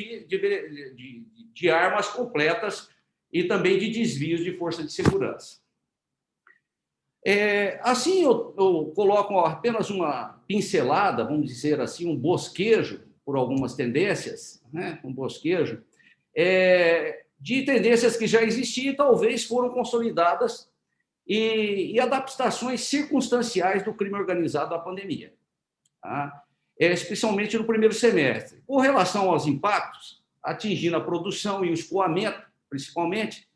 de armas completas e também de desvios de força de segurança. Assim, eu coloco apenas uma pincelada, vamos dizer assim, um bosquejo, por algumas tendências, né? Um bosquejo, de tendências que já existiam e talvez foram consolidadas e adaptações circunstanciais do crime organizado à pandemia, tá? Especialmente no primeiro semestre. Com relação aos impactos, atingindo a produção e o escoamento, principalmente,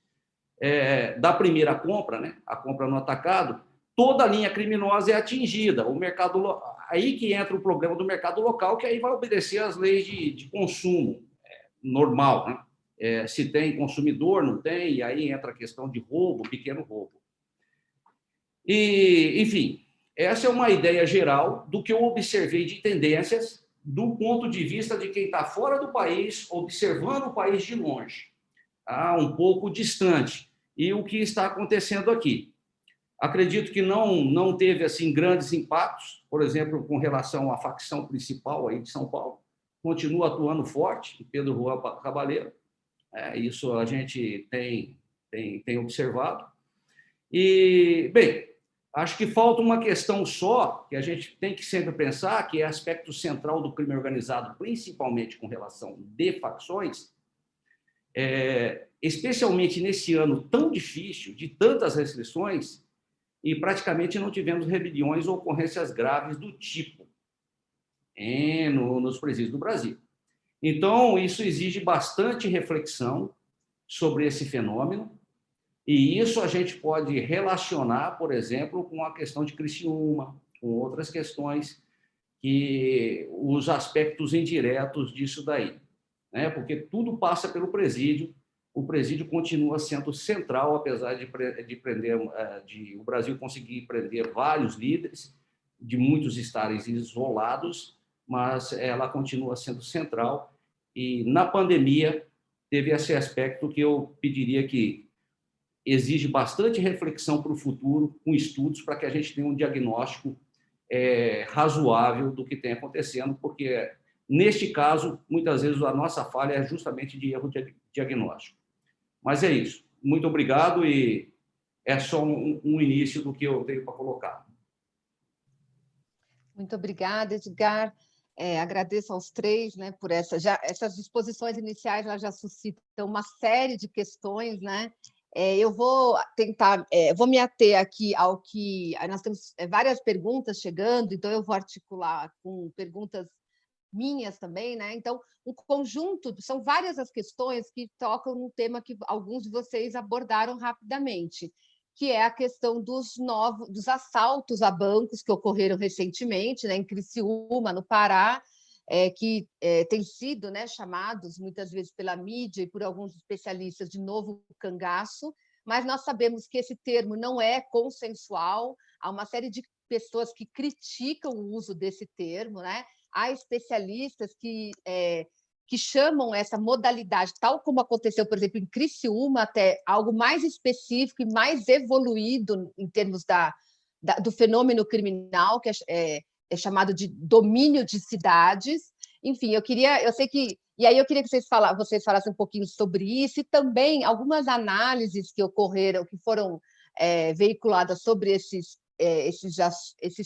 da primeira compra, né? A compra no atacado, toda a linha criminosa é atingida. O mercado, aí que entra o problema do mercado local, que aí vai obedecer às leis de consumo normal, né? Se tem consumidor, não tem, e aí entra a questão de roubo, pequeno roubo. E, enfim, essa é uma ideia geral do que eu observei de tendências do ponto de vista de quem está fora do país, observando o país de longe, tá? Um pouco distante, e o que está acontecendo aqui. Acredito que não teve assim grandes impactos, por exemplo, com relação à facção principal aí de São Paulo, continua atuando forte, Pedro Juan Cabaleiro, isso a gente tem observado. E, bem, acho que falta uma questão só, que a gente tem que sempre pensar, que é aspecto central do crime organizado, principalmente com relação de facções, especialmente nesse ano tão difícil, de tantas restrições, e praticamente não tivemos rebeliões ou ocorrências graves do tipo nos presídios do Brasil. Então, isso exige bastante reflexão sobre esse fenômeno, e isso a gente pode relacionar, por exemplo, com a questão de Criciúma, com outras questões, que os aspectos indiretos disso daí, né? Porque tudo passa pelo presídio, o presídio continua sendo central, apesar de o Brasil conseguir prender vários líderes, de muitos estarem isolados, mas ela continua sendo central, e na pandemia teve esse aspecto que eu pediria que exige bastante reflexão para o futuro, com estudos, para que a gente tenha um diagnóstico razoável do que tem acontecendo, porque, neste caso, muitas vezes a nossa falha é justamente de erro de diagnóstico. Mas é isso. Muito obrigado, e é só um início do que eu tenho para colocar. Muito obrigada, Edgar. Agradeço aos três, né, por essas disposições iniciais, elas já suscitam uma série de questões, né? Eu vou tentar, vou me ater aqui ao que... Nós temos várias perguntas chegando, então eu vou articular com perguntas minhas também, né? Então, um conjunto, são várias as questões que tocam num tema que alguns de vocês abordaram rapidamente, que é a questão dos assaltos a bancos que ocorreram recentemente, né, em Criciúma, no Pará, que têm sido, né, chamados muitas vezes pela mídia e por alguns especialistas de novo cangaço, mas nós sabemos que esse termo não é consensual, há uma série de pessoas que criticam o uso desse termo, né? Há especialistas que chamam essa modalidade, tal como aconteceu, por exemplo, em Criciúma, até algo mais específico e mais evoluído em termos do fenômeno criminal, que é chamado de domínio de cidades. Enfim, eu sei que... E aí eu queria que vocês falassem um pouquinho sobre isso e também algumas análises que ocorreram, que foram veiculadas sobre esses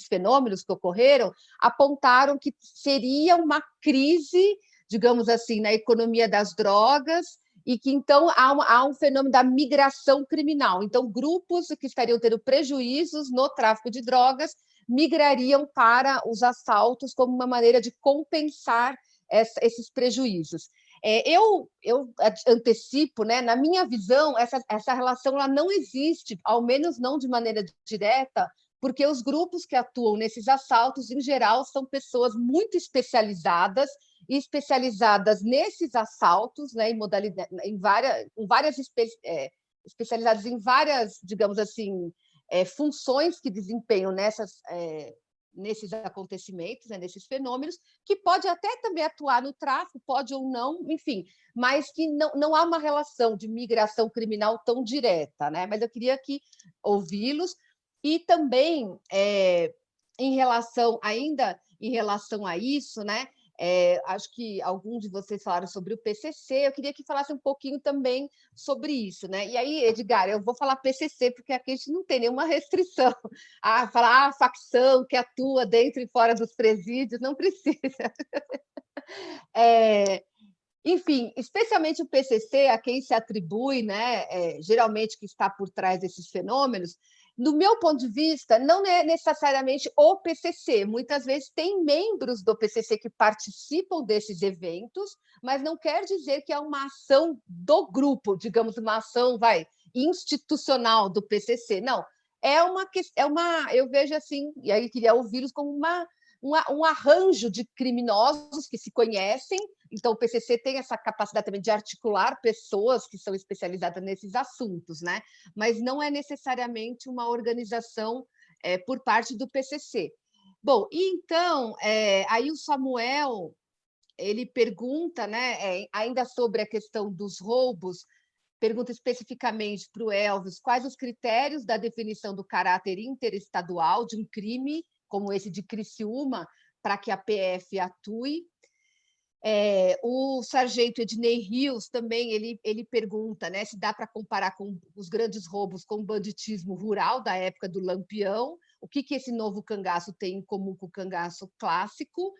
fenômenos que ocorreram, apontaram que seria uma crise, digamos assim, na economia das drogas, e que então há um fenômeno da migração criminal. Então, grupos que estariam tendo prejuízos no tráfico de drogas migrariam para os assaltos como uma maneira de compensar esses prejuízos. Eu antecipo, né, na minha visão, essa relação ela não existe, ao menos não de maneira direta, porque os grupos que atuam nesses assaltos, em geral, são pessoas muito especializadas nesses assaltos, né, especializadas em várias, digamos assim, funções que desempenham nesses acontecimentos, né, nesses fenômenos, que pode até também atuar no tráfico, pode ou não, enfim, mas que não há uma relação de migração criminal tão direta, né? Mas eu queria aqui ouvi-los, e também ainda em relação a isso, né? Acho que alguns de vocês falaram sobre o PCC, eu queria que falasse um pouquinho também sobre isso, né? E aí, Edgar, eu vou falar PCC, porque aqui a gente não tem nenhuma restrição a falar facção que atua dentro e fora dos presídios, não precisa. Enfim, especialmente o PCC, a quem se atribui, né, geralmente que está por trás desses fenômenos, no meu ponto de vista, não é necessariamente o PCC. Muitas vezes tem membros do PCC que participam desses eventos, mas não quer dizer que é uma ação do grupo, digamos, uma ação institucional do PCC. Não, eu vejo assim, e aí queria ouvi-los como um arranjo de criminosos que se conhecem. Então, o PCC tem essa capacidade também de articular pessoas que são especializadas nesses assuntos, né? Mas não é necessariamente uma organização por parte do PCC. Bom, então, aí o Samuel, ele pergunta, né, ainda sobre a questão dos roubos, pergunta especificamente para o Elvis quais os critérios da definição do caráter interestadual de um crime como esse de Criciúma, para que a PF atue. O sargento Ednei Rios também ele pergunta, né, se dá para comparar com os grandes roubos com o banditismo rural da época do Lampião, o que esse novo cangaço tem em comum com o cangaço clássico.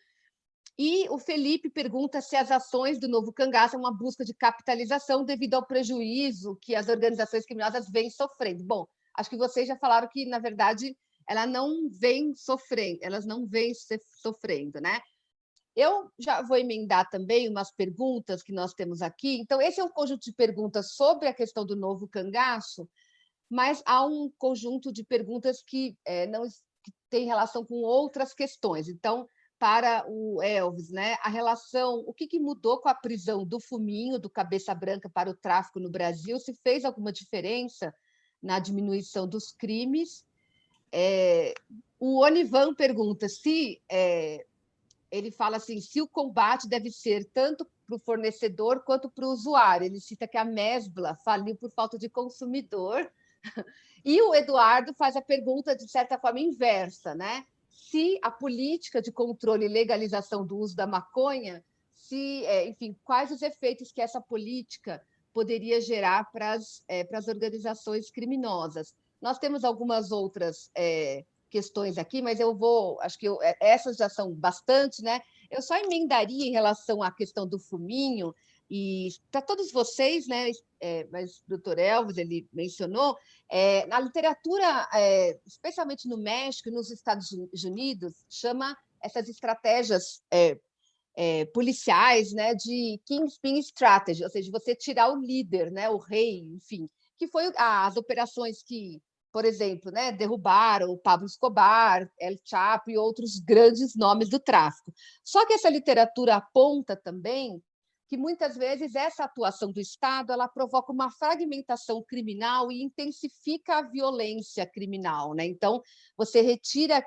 E o Felipe pergunta se as ações do novo cangaço são uma busca de capitalização devido ao prejuízo que as organizações criminosas vêm sofrendo. Bom, acho que vocês já falaram que, na verdade, elas não vêm sofrendo, né? Eu já vou emendar também umas perguntas que nós temos aqui. Então, esse é um conjunto de perguntas sobre a questão do novo cangaço, mas há um conjunto de perguntas que tem relação com outras questões. Então, para o Elvis, né, o que mudou com a prisão do Fuminho, do Cabeça Branca, para o tráfico no Brasil? Se fez alguma diferença na diminuição dos crimes? O Onivan pergunta se... ele fala assim, se o combate deve ser tanto para o fornecedor quanto para o usuário. Ele cita que a Mesbla faliu por falta de consumidor. E o Eduardo faz a pergunta, de certa forma, inversa, né? Se a política de controle e legalização do uso da maconha, enfim, quais os efeitos que essa política poderia gerar para as organizações criminosas. Nós temos algumas outras questões aqui, mas acho que essas já são bastante, né? Eu só emendaria em relação à questão do fuminho, e para todos vocês, né? Mas o doutor Elvis, ele mencionou, na literatura, especialmente no México e nos Estados Unidos, chama essas estratégias policiais, né, de Kingpin Strategy, ou seja, você tirar o líder, né, o rei, enfim, que foi as operações que, por exemplo, né, derrubaram o Pablo Escobar, El Chapo e outros grandes nomes do tráfico. Só que essa literatura aponta também que muitas vezes essa atuação do Estado ela provoca uma fragmentação criminal e intensifica a violência criminal, né? Então, você retira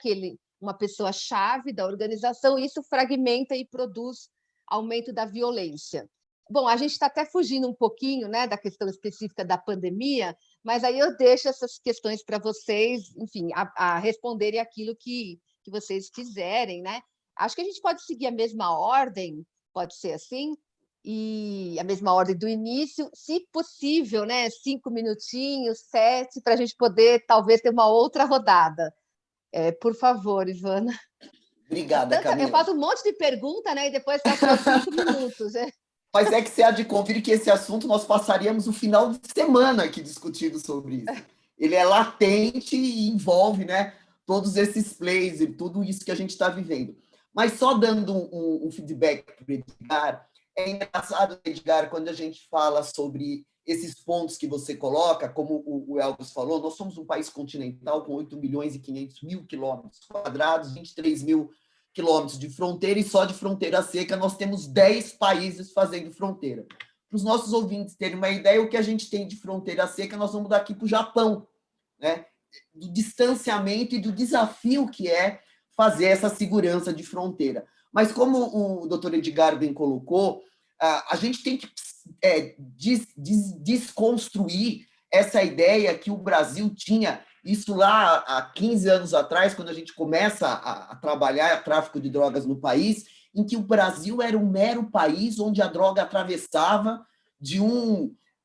uma pessoa-chave da organização e isso fragmenta e produz aumento da violência. Bom, a gente está até fugindo um pouquinho, né, da questão específica da pandemia, mas aí eu deixo essas questões para vocês, enfim, a responderem aquilo que vocês quiserem, né? Acho que a gente pode seguir a mesma ordem, pode ser assim, e a mesma ordem do início, se possível, né? 5 minutinhos, 7, para a gente poder talvez ter uma outra rodada. Por favor, Ivana. Obrigada, Camila. Eu faço um monte de pergunta, né? E depois só 5 minutos. Mas é que você há de conferir que esse assunto nós passaríamos o final de semana aqui discutindo sobre isso. Ele é latente e envolve, né, todos esses plays e tudo isso que a gente está vivendo. Mas só dando um feedback para o Edgar, é engraçado, Edgar, quando a gente fala sobre esses pontos que você coloca, como o Elvis falou, nós somos um país continental com 8.500.000 quilômetros quadrados, 23 mil quilômetros de fronteira, e só de fronteira seca nós temos 10 países fazendo fronteira. Para os nossos ouvintes terem uma ideia, o que a gente tem de fronteira seca, nós vamos daqui para o Japão, né? Do distanciamento e do desafio que é fazer essa segurança de fronteira. Mas como o doutor Edgar bem colocou, a gente tem que desconstruir essa ideia que o Brasil tinha. Isso lá há 15 anos atrás, quando a gente começa a trabalhar tráfico de drogas no país, em que o Brasil era um mero país onde a droga atravessava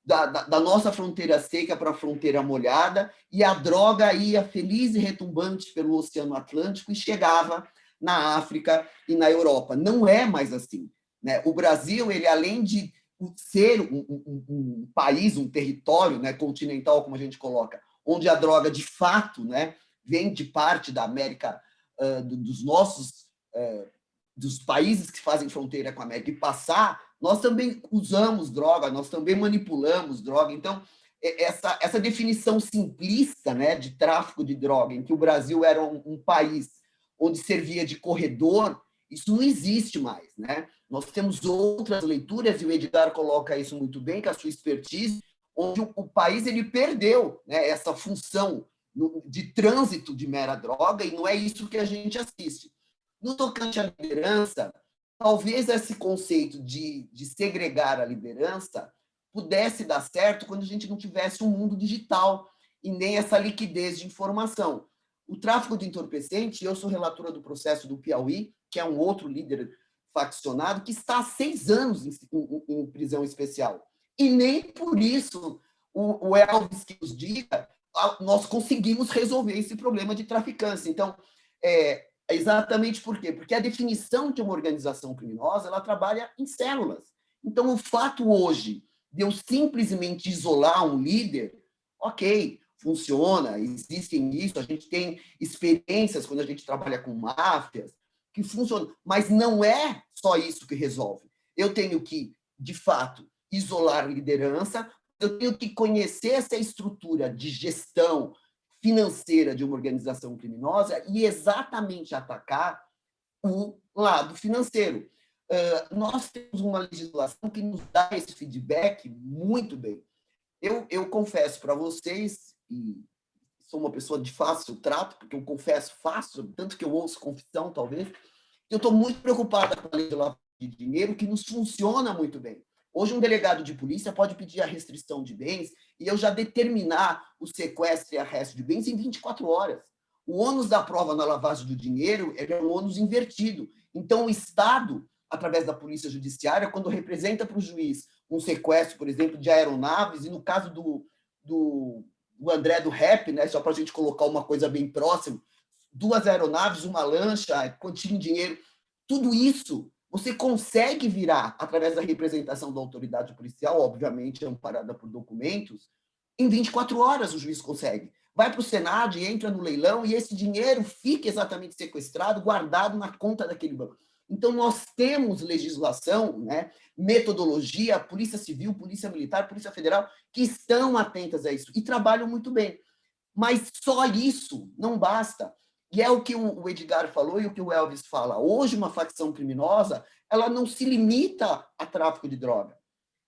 da nossa fronteira seca para a fronteira molhada, e a droga ia feliz e retumbante pelo Oceano Atlântico e chegava na África e na Europa. Não é mais assim, né? O Brasil, ele além de ser um país, um território, né, continental, como a gente coloca, onde a droga, de fato, né, vem de parte da América, dos países que fazem fronteira com a América, e passar, nós também usamos droga, nós também manipulamos droga. Então, essa definição simplista, né, de tráfico de droga, em que o Brasil era um país onde servia de corredor, isso não existe mais, né? Nós temos outras leituras, e o Edgar coloca isso muito bem, com a sua expertise, onde o país ele perdeu, né, essa função de trânsito de mera droga, e não é isso que a gente assiste. No tocante à liderança, talvez esse conceito de segregar a liderança pudesse dar certo quando a gente não tivesse um mundo digital e nem essa liquidez de informação. O tráfico de entorpecente, eu sou relatora do processo do Piauí, que é um outro líder faccionado, que está há 6 anos em prisão especial. E nem por isso o Elvis que nos diga, nós conseguimos resolver esse problema de traficância. Então, exatamente por quê? Porque a definição de uma organização criminosa, ela trabalha em células. Então, o fato hoje de eu simplesmente isolar um líder, ok, funciona, existem isso, a gente tem experiências quando a gente trabalha com máfias, que funcionam, mas não é só isso que resolve. Eu tenho que, de fato, isolar a liderança, eu tenho que conhecer essa estrutura de gestão financeira de uma organização criminosa e exatamente atacar o lado financeiro. Nós temos uma legislação que nos dá esse feedback muito bem. Eu confesso para vocês, e sou uma pessoa de fácil trato, porque eu confesso fácil, tanto que eu ouço confissão, talvez, eu estou muito preocupada com a lei de lavagem de dinheiro, que nos funciona muito bem. Hoje, um delegado de polícia pode pedir a restrição de bens e eu já determinar o sequestro e arresto de bens em 24 horas. O ônus da prova na lavagem do dinheiro é um ônus invertido. Então, o Estado, através da polícia judiciária, quando representa para o juiz um sequestro, por exemplo, de aeronaves, e no caso do André do Rap, né, só para a gente colocar uma coisa bem próxima, 2 aeronaves, uma lancha, quantia em dinheiro, tudo isso você consegue virar, através da representação da autoridade policial, obviamente amparada por documentos, em 24 horas o juiz consegue. Vai para o Senado e entra no leilão e esse dinheiro fica exatamente sequestrado, guardado na conta daquele banco. Então, nós temos legislação, né, metodologia, Polícia Civil, Polícia Militar, Polícia Federal, que estão atentas a isso e trabalham muito bem. Mas só isso não basta. E é o que o Edgar falou e o que o Elvis fala. Hoje, uma facção criminosa, ela não se limita a tráfico de droga.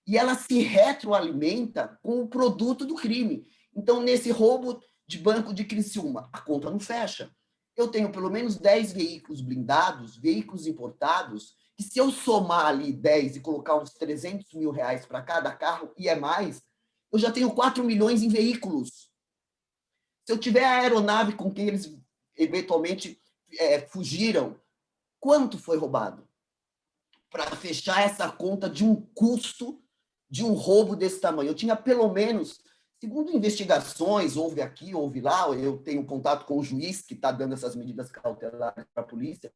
E ela se retroalimenta com o produto do crime. Então, nesse roubo de banco de Criciúma, a conta não fecha. Eu tenho pelo menos 10 veículos blindados, veículos importados, que se eu somar ali 10 e colocar uns 300 mil reais para cada carro, e é mais, eu já tenho 4 milhões em veículos. Se eu tiver a aeronave com quem eles eventualmente fugiram, quanto foi roubado? Para fechar essa conta de um custo de um roubo desse tamanho. Eu tinha pelo menos, segundo investigações, houve aqui, houve lá, eu tenho contato com o juiz que está dando essas medidas cautelares para a polícia,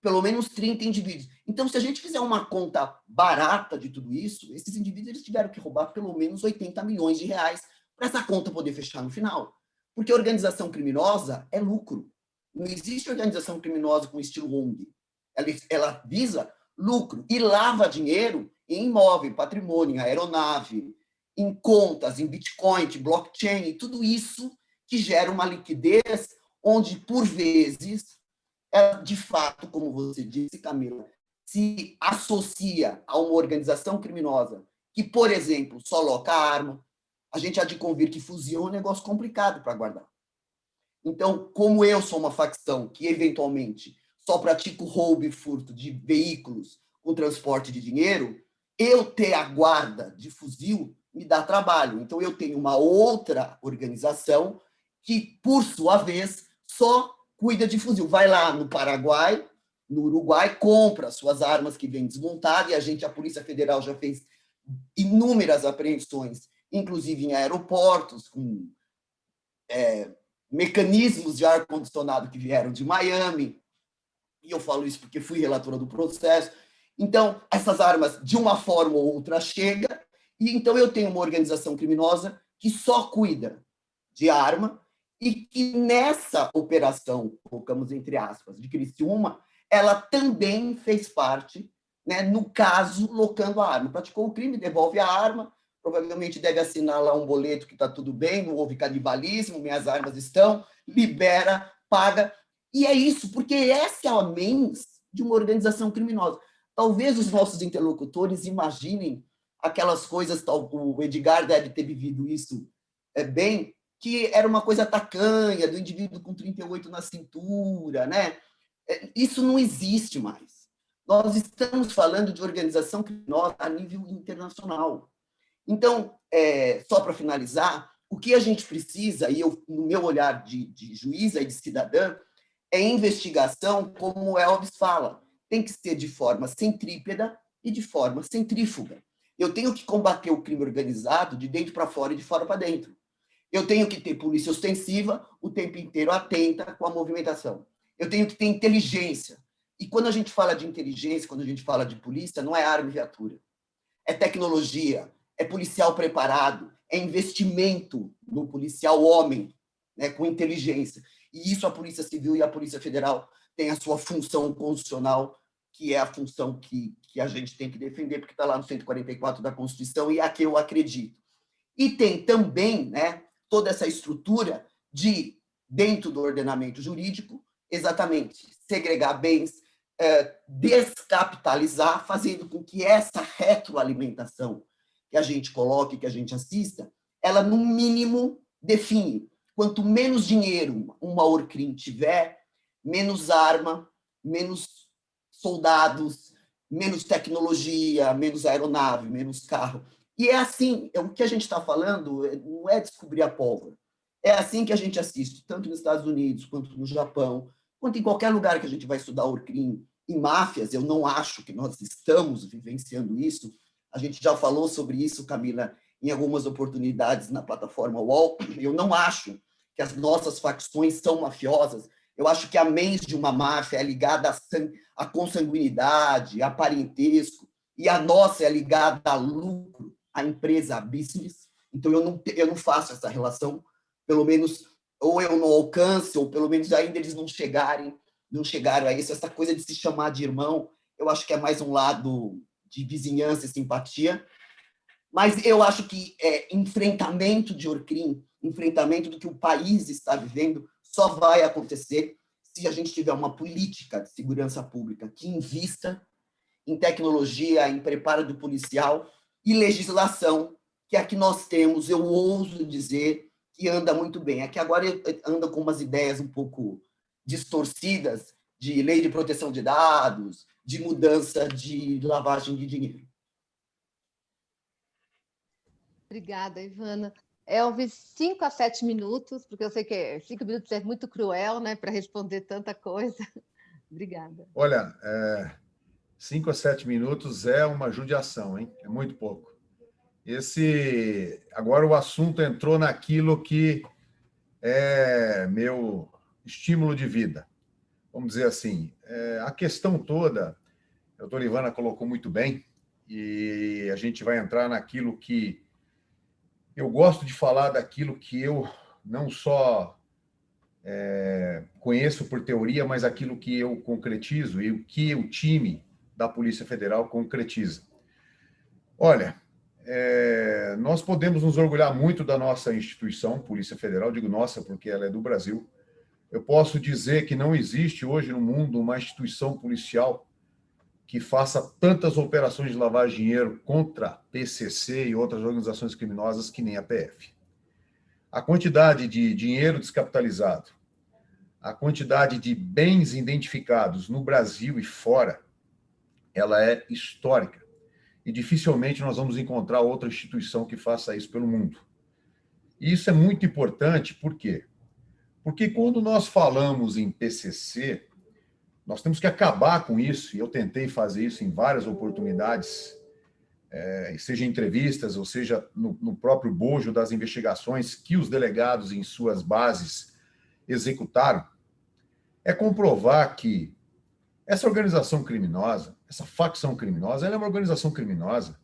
pelo menos 30 indivíduos. Então, se a gente fizer uma conta barata de tudo isso, esses indivíduos eles tiveram que roubar pelo menos 80 milhões de reais para essa conta poder fechar no final. Porque organização criminosa é lucro. Não existe organização criminosa com estilo ONG. Ela visa lucro e lava dinheiro em imóvel, em patrimônio, em aeronave, em contas, em Bitcoin, em blockchain, e tudo isso que gera uma liquidez onde, por vezes, ela, de fato, como você disse, Camila, se associa a uma organização criminosa que, por exemplo, só loca arma. A gente há de convir que fuzil é um negócio complicado para guardar. Então, como eu sou uma facção que, eventualmente, só pratico roubo e furto de veículos com transporte de dinheiro, eu ter a guarda de fuzil me dá trabalho. Então, eu tenho uma outra organização que, por sua vez, só cuida de fuzil. Vai lá no Paraguai, no Uruguai, compra suas armas que vêm desmontadas, e a Polícia Federal já fez inúmeras apreensões, inclusive em aeroportos, com mecanismos de ar-condicionado que vieram de Miami, e eu falo isso porque fui relatora do processo. Então, essas armas, de uma forma ou outra, chegam, e então eu tenho uma organização criminosa que só cuida de arma, e que nessa operação, colocamos entre aspas, de Criciúma, ela também fez parte, né, no caso, locando a arma. Praticou o crime, devolve a arma, provavelmente deve assinar lá um boleto que está tudo bem, não houve canibalismo, minhas armas estão, libera, paga. E é isso, porque essa é a mens de uma organização criminosa. Talvez os nossos interlocutores imaginem aquelas coisas, o Edgar deve ter vivido isso bem, que era uma coisa tacanha, do indivíduo com 38 na cintura, né? Isso não existe mais. Nós estamos falando de organização criminosa a nível internacional. Então, só para finalizar, o que a gente precisa, e eu, no meu olhar de juíza e de cidadã, é investigação, como o Elvis fala, tem que ser de forma centrípeta e de forma centrífuga. Eu tenho que combater o crime organizado de dentro para fora e de fora para dentro. Eu tenho que ter polícia ostensiva o tempo inteiro atenta com a movimentação. Eu tenho que ter inteligência. E quando a gente fala de inteligência, quando a gente fala de polícia, não é arma e viatura. É tecnologia, é policial preparado, é investimento no policial homem, né, com inteligência. E isso a Polícia Civil e a Polícia Federal têm a sua função constitucional, que é a função que a gente tem que defender, porque está lá no 144 da Constituição, e é a que eu acredito. E tem também, né, toda essa estrutura de, dentro do ordenamento jurídico, exatamente, segregar bens, descapitalizar, fazendo com que essa retroalimentação que a gente coloque, que a gente assista, ela, no mínimo, define. Quanto menos dinheiro uma Orcrim tiver, menos arma, menos soldados, menos tecnologia, menos aeronave, menos carro. E é assim, o que a gente está falando não é descobrir a pólvora. É assim que a gente assiste, tanto nos Estados Unidos, quanto no Japão, quanto em qualquer lugar que a gente vai estudar Orcrim. Em máfias, eu não acho que nós estamos vivenciando isso. A gente já falou sobre isso, Camila, em algumas oportunidades na plataforma UOL. Eu não acho que as nossas facções são mafiosas. Eu acho que a mens de uma máfia é ligada à consanguinidade, a parentesco, e a nossa é ligada a lucro, a empresa, a business. Então, eu não faço essa relação, pelo menos, ou eu não alcanço, ou pelo menos ainda eles não chegaram a isso. Essa coisa de se chamar de irmão, eu acho que é mais um lado de vizinhança e simpatia. Mas eu acho que enfrentamento de Orcrim, enfrentamento do que o país está vivendo, só vai acontecer se a gente tiver uma política de segurança pública que invista em tecnologia, em preparo do policial e legislação, que é a que nós temos, eu ouso dizer, que anda muito bem. É que agora anda com umas ideias um pouco distorcidas de lei de proteção de dados, de mudança de lavagem de dinheiro. Obrigada, Ivana. Elvis, 5 a 7 minutos, porque eu sei que 5 minutos é muito cruel, né, para responder tanta coisa. Obrigada. Olha, 5 a 7 minutos é uma judiação, hein? É muito pouco. Agora o assunto entrou naquilo que é meu estímulo de vida. Vamos dizer assim, a questão toda, a doutora Ivana colocou muito bem, e a gente vai entrar naquilo que eu gosto de falar, daquilo que eu não só conheço por teoria, mas aquilo que eu concretizo e o que o time da Polícia Federal concretiza. Olha, nós podemos nos orgulhar muito da nossa instituição, Polícia Federal, digo nossa porque ela é do Brasil. Eu posso dizer que não existe hoje no mundo uma instituição policial que faça tantas operações de lavagem de dinheiro contra PCC e outras organizações criminosas que nem a PF. A quantidade de dinheiro descapitalizado, a quantidade de bens identificados no Brasil e fora, ela é histórica. E dificilmente nós vamos encontrar outra instituição que faça isso pelo mundo. E isso é muito importante, por quê? Porque quando nós falamos em PCC, nós temos que acabar com isso, e eu tentei fazer isso em várias oportunidades, seja em entrevistas, ou seja no próprio bojo das investigações que os delegados em suas bases executaram, é comprovar que essa organização criminosa, essa facção criminosa, ela é uma organização criminosa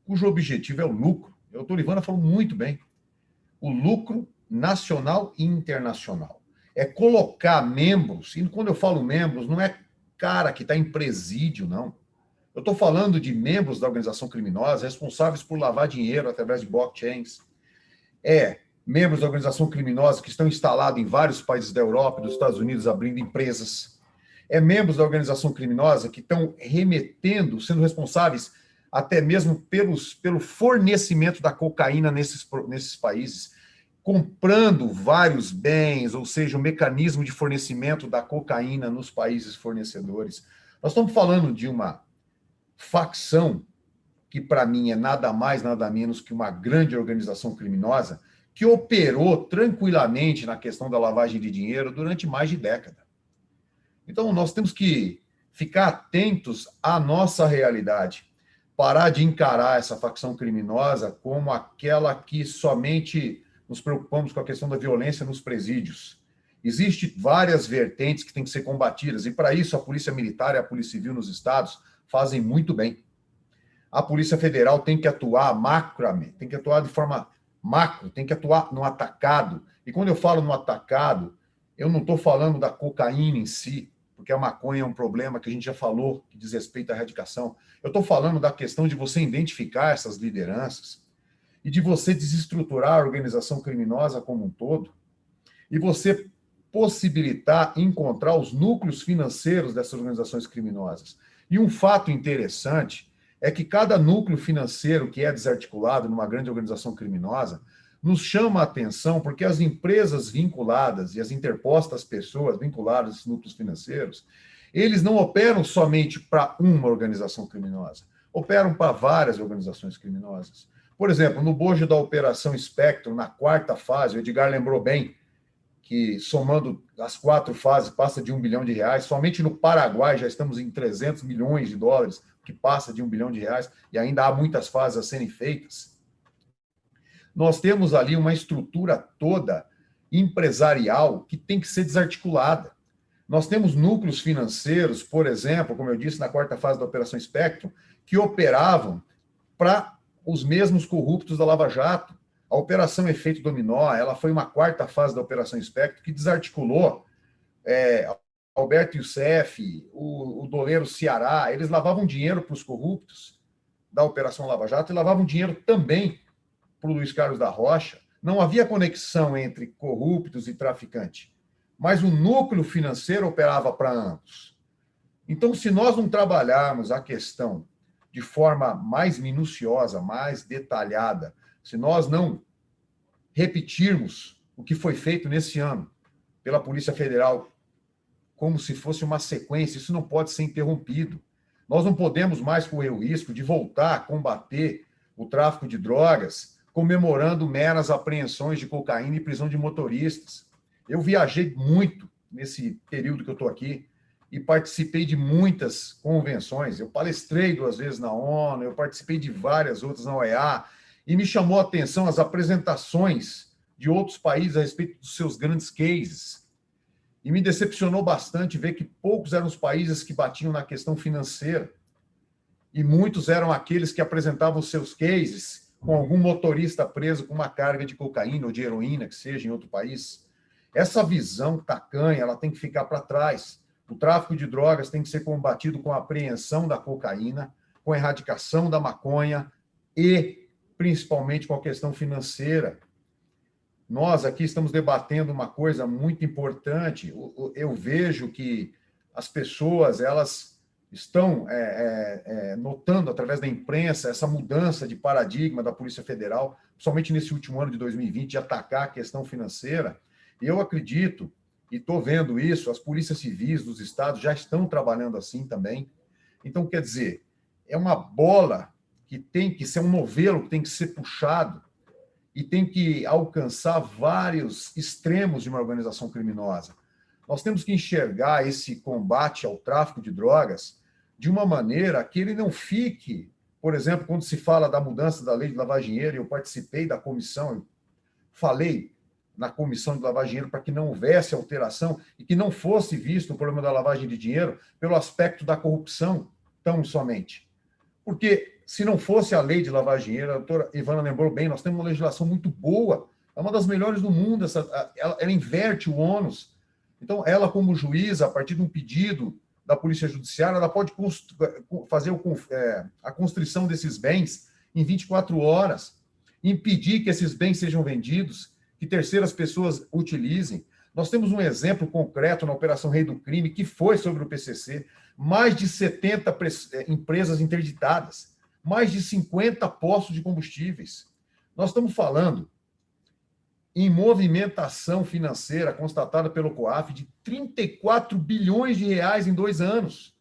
cujo objetivo é o lucro. A doutora Ivana falou muito bem. O lucro nacional e internacional. É colocar membros, e quando eu falo membros, não é cara que está em presídio, não. Eu estou falando de membros da organização criminosa responsáveis por lavar dinheiro através de blockchains. Membros da organização criminosa que estão instalados em vários países da Europa e dos Estados Unidos abrindo empresas. Membros da organização criminosa que estão remetendo, sendo responsáveis até mesmo pelo fornecimento da cocaína nesses países, comprando vários bens, ou seja, o mecanismo de fornecimento da cocaína nos países fornecedores. Nós estamos falando de uma facção que, para mim, é nada mais, nada menos que uma grande organização criminosa que operou tranquilamente na questão da lavagem de dinheiro durante mais de década. Então, nós temos que ficar atentos à nossa realidade, parar de encarar essa facção criminosa como aquela que somente nos preocupamos com a questão da violência nos presídios. Existem várias vertentes que têm que ser combatidas, e para isso a Polícia Militar e a Polícia Civil nos estados fazem muito bem. A Polícia Federal tem que atuar macroamente, tem que atuar de forma macro, tem que atuar no atacado. E quando eu falo no atacado, eu não estou falando da cocaína em si, porque a maconha é um problema que a gente já falou, que diz respeito à erradicação. Eu estou falando da questão de você identificar essas lideranças e de você desestruturar a organização criminosa como um todo e você possibilitar encontrar os núcleos financeiros dessas organizações criminosas. E um fato interessante é que cada núcleo financeiro que é desarticulado numa grande organização criminosa nos chama a atenção porque as empresas vinculadas e as interpostas pessoas vinculadas a esses núcleos financeiros, eles não operam somente para uma organização criminosa, operam para várias organizações criminosas. Por exemplo, no bojo da Operação Spectrum, na 4ª fase, o Edgar lembrou bem que, somando as 4 fases, passa de R$1 bilhão. Somente no Paraguai já estamos em $300 milhões, que passa de R$1 bilhão, e ainda há muitas fases a serem feitas. Nós temos ali uma estrutura toda empresarial que tem que ser desarticulada. Nós temos núcleos financeiros, por exemplo, como eu disse, na 4ª fase da Operação Spectrum, que operavam para os mesmos corruptos da Lava Jato. A Operação Efeito Dominó, ela foi uma 4ª fase da Operação Spectrum que desarticulou Alberto Youssef, o doleiro Ceará. Eles lavavam dinheiro para os corruptos da Operação Lava Jato e lavavam dinheiro também para o Luiz Carlos da Rocha. Não havia conexão entre corruptos e traficante, mas o núcleo financeiro operava para ambos. Então, se nós não trabalharmos a questão de forma mais minuciosa, mais detalhada, se nós não repetirmos o que foi feito nesse ano pela Polícia Federal como se fosse uma sequência, isso não pode ser interrompido. Nós não podemos mais correr o risco de voltar a combater o tráfico de drogas comemorando meras apreensões de cocaína e prisão de motoristas. Eu viajei muito nesse período que eu estou aqui e participei de muitas convenções. Eu palestrei 2 vezes na ONU, eu participei de várias outras na OEA, e me chamou a atenção as apresentações de outros países a respeito dos seus grandes cases. E me decepcionou bastante ver que poucos eram os países que batiam na questão financeira, e muitos eram aqueles que apresentavam os seus cases com algum motorista preso com uma carga de cocaína ou de heroína, que seja, em outro país. Essa visão tacanha, ela tem que ficar para trás. O tráfico de drogas tem que ser combatido com a apreensão da cocaína, com a erradicação da maconha e, principalmente, com a questão financeira. Nós aqui estamos debatendo uma coisa muito importante. Eu vejo que as pessoas, elas estão notando, através da imprensa, essa mudança de paradigma da Polícia Federal, principalmente nesse último ano de 2020, de atacar a questão financeira. E eu acredito, e estou vendo isso, as polícias civis dos estados já estão trabalhando assim também. Então, quer dizer, é uma bola que tem que ser um novelo, que tem que ser puxado e tem que alcançar vários extremos de uma organização criminosa. Nós temos que enxergar esse combate ao tráfico de drogas de uma maneira que ele não fique, por exemplo, quando se fala da mudança da lei de lavagem de dinheiro, eu participei da comissão, eu falei na comissão de lavagem de dinheiro para que não houvesse alteração e que não fosse visto o problema da lavagem de dinheiro pelo aspecto da corrupção tão somente. Porque se não fosse a lei de lavagem de dinheiro, a doutora Ivana lembrou bem, nós temos uma legislação muito boa, é uma das melhores do mundo, ela inverte o ônus. Então, ela como juíza, a partir de um pedido da Polícia Judiciária, ela pode fazer a constrição desses bens em 24 horas, impedir que esses bens sejam vendidos, que terceiras pessoas utilizem. Nós temos um exemplo concreto na Operação Rei do Crime, que foi sobre o PCC, mais de 70 empresas interditadas, mais de 50 postos de combustíveis. Nós estamos falando em movimentação financeira constatada pelo COAF de 34 bilhões de reais em 2 anos.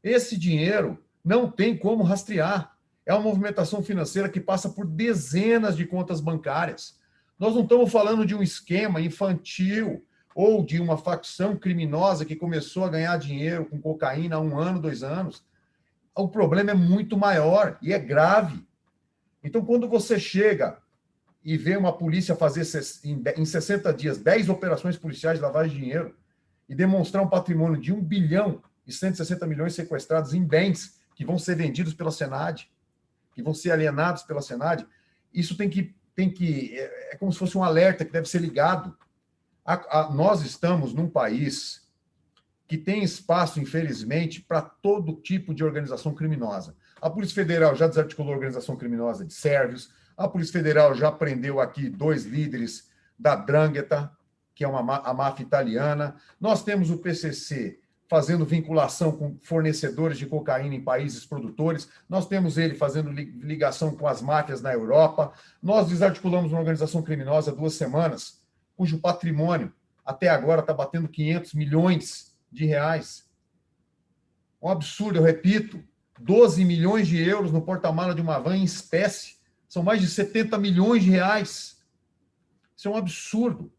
Esse dinheiro não tem como rastrear. É uma movimentação financeira que passa por dezenas de contas bancárias. Nós não estamos falando de um esquema infantil ou de uma facção criminosa que começou a ganhar dinheiro com cocaína há 1 ano, 2 anos. O problema é muito maior e é grave. Então, quando você chega e vê uma polícia fazer em 60 dias 10 operações policiais de lavagem de dinheiro e demonstrar um patrimônio de 1 bilhão e 160 milhões sequestrados em bens que vão ser vendidos pela Senad, que vão ser alienados pela Senad, isso tem que é como se fosse um alerta que deve ser ligado. Nós estamos num país que tem espaço, infelizmente, para todo tipo de organização criminosa. A Polícia Federal já desarticulou a organização criminosa de Sérvios, a Polícia Federal já prendeu aqui 2 líderes da Drangheta, que é a máfia italiana. Nós temos o PCC fazendo vinculação com fornecedores de cocaína em países produtores. Nós temos ele fazendo ligação com as máfias na Europa. Nós desarticulamos uma organização criminosa há 2 semanas, cujo patrimônio até agora está batendo 500 milhões de reais. Um absurdo, eu repito, 12 milhões de euros no porta-mala de uma van em espécie. São mais de 70 milhões de reais. Isso é um absurdo.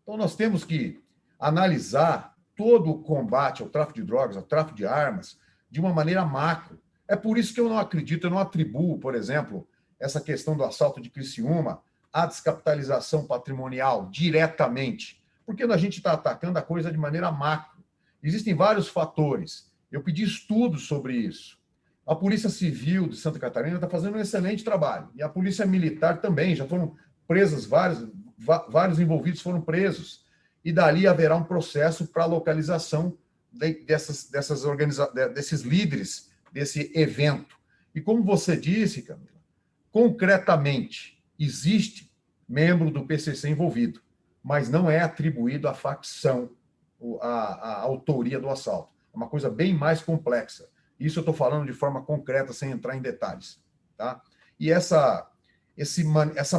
Então, nós temos que analisar todo o combate ao tráfico de drogas, ao tráfico de armas, de uma maneira macro. É por isso que eu não acredito, eu não atribuo, por exemplo, essa questão do assalto de Criciúma à descapitalização patrimonial diretamente, porque a gente está atacando a coisa de maneira macro. Existem vários fatores. Eu pedi estudos sobre isso. A Polícia Civil de Santa Catarina está fazendo um excelente trabalho. E a Polícia Militar também. Já foram presos vários envolvidos foram presos. E dali haverá um processo para a localização desses líderes desse evento. E como você disse, Camila, concretamente, existe membro do PCC envolvido, mas não é atribuído à facção a autoria do assalto. É uma coisa bem mais complexa. Isso eu estou falando de forma concreta, sem entrar em detalhes. Tá? E essa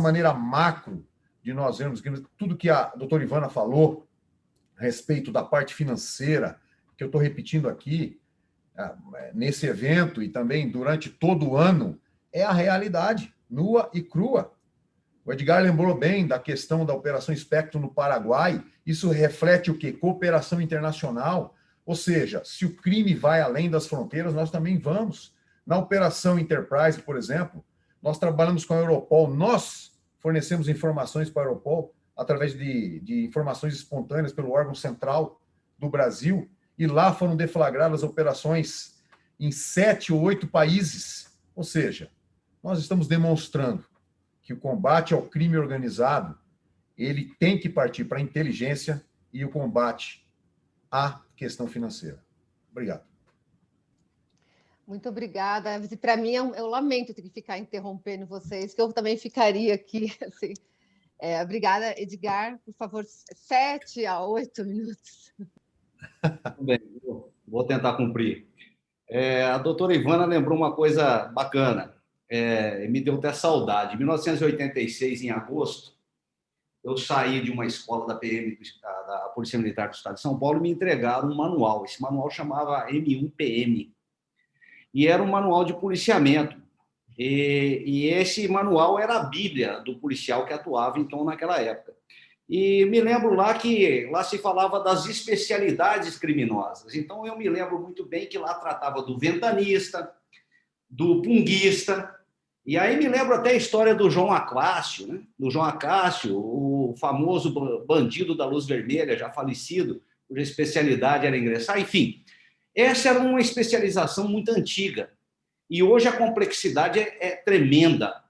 maneira macro de nós vermos tudo que a doutora Ivana falou a respeito da parte financeira, que eu estou repetindo aqui, nesse evento e também durante todo o ano, é a realidade, nua e crua. O Edgar lembrou bem da questão da Operação Espectro no Paraguai. Isso reflete o quê? Cooperação internacional. Ou seja, se o crime vai além das fronteiras, nós também vamos. Na Operação Enterprise, por exemplo, nós trabalhamos com a Europol, nós fornecemos informações para a Europol através de informações espontâneas pelo órgão central do Brasil, e lá foram deflagradas operações em 7 ou 8 países. Ou seja, nós estamos demonstrando que o combate ao crime organizado, ele tem que partir para a inteligência e o combate à questão financeira. Obrigado. Muito obrigada. Para mim, eu lamento ter que ficar interrompendo vocês, que eu também ficaria aqui. Assim. Obrigada, Edgar. Por favor, 7 a 8 minutos. Tudo bem, vou tentar cumprir. A doutora Ivana lembrou uma coisa bacana, me deu até saudade. Em 1986, em agosto, eu saí de uma escola da PM, da Polícia Militar do Estado de São Paulo, e me entregaram um manual. Esse manual chamava M1PM. E era um manual de policiamento. E esse manual era a bíblia do policial que atuava, então, naquela época. E me lembro lá que lá se falava das especialidades criminosas. Então, eu me lembro muito bem que lá tratava do ventanista, do punguista. E aí me lembro até a história do João Acácio, né? Do João Acácio, o famoso bandido da luz vermelha, já falecido, cuja especialidade era ingressar. Enfim, essa era uma especialização muito antiga. E hoje a complexidade é tremenda.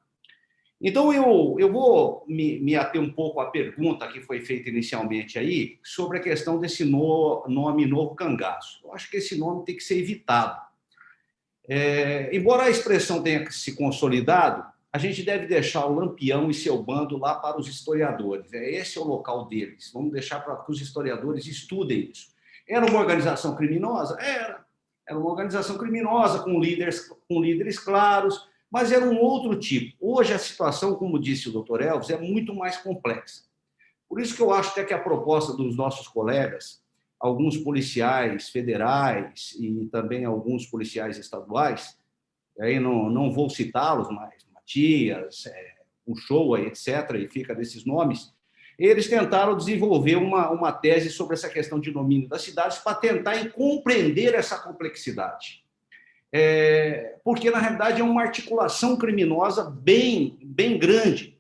Então, eu vou me ater um pouco à pergunta que foi feita inicialmente aí sobre a questão desse nome novo cangaço. Eu acho que esse nome tem que ser evitado. Embora a expressão tenha se consolidado, a gente deve deixar o Lampião e seu bando lá para os historiadores. Esse é o local deles. Vamos deixar para que os historiadores estudem isso. Era uma organização criminosa? Era. Era uma organização criminosa com líderes claros, mas era um outro tipo. Hoje a situação, como disse o doutor Elvis, é muito mais complexa. Por isso que eu acho até que a proposta dos nossos colegas, alguns policiais federais e também alguns policiais estaduais, aí não vou citá-los, mas Matias, Uchoa, etc., e fica desses nomes, eles tentaram desenvolver uma tese sobre essa questão de domínio das cidades para tentar compreender essa complexidade. Porque, na realidade, é uma articulação criminosa bem grande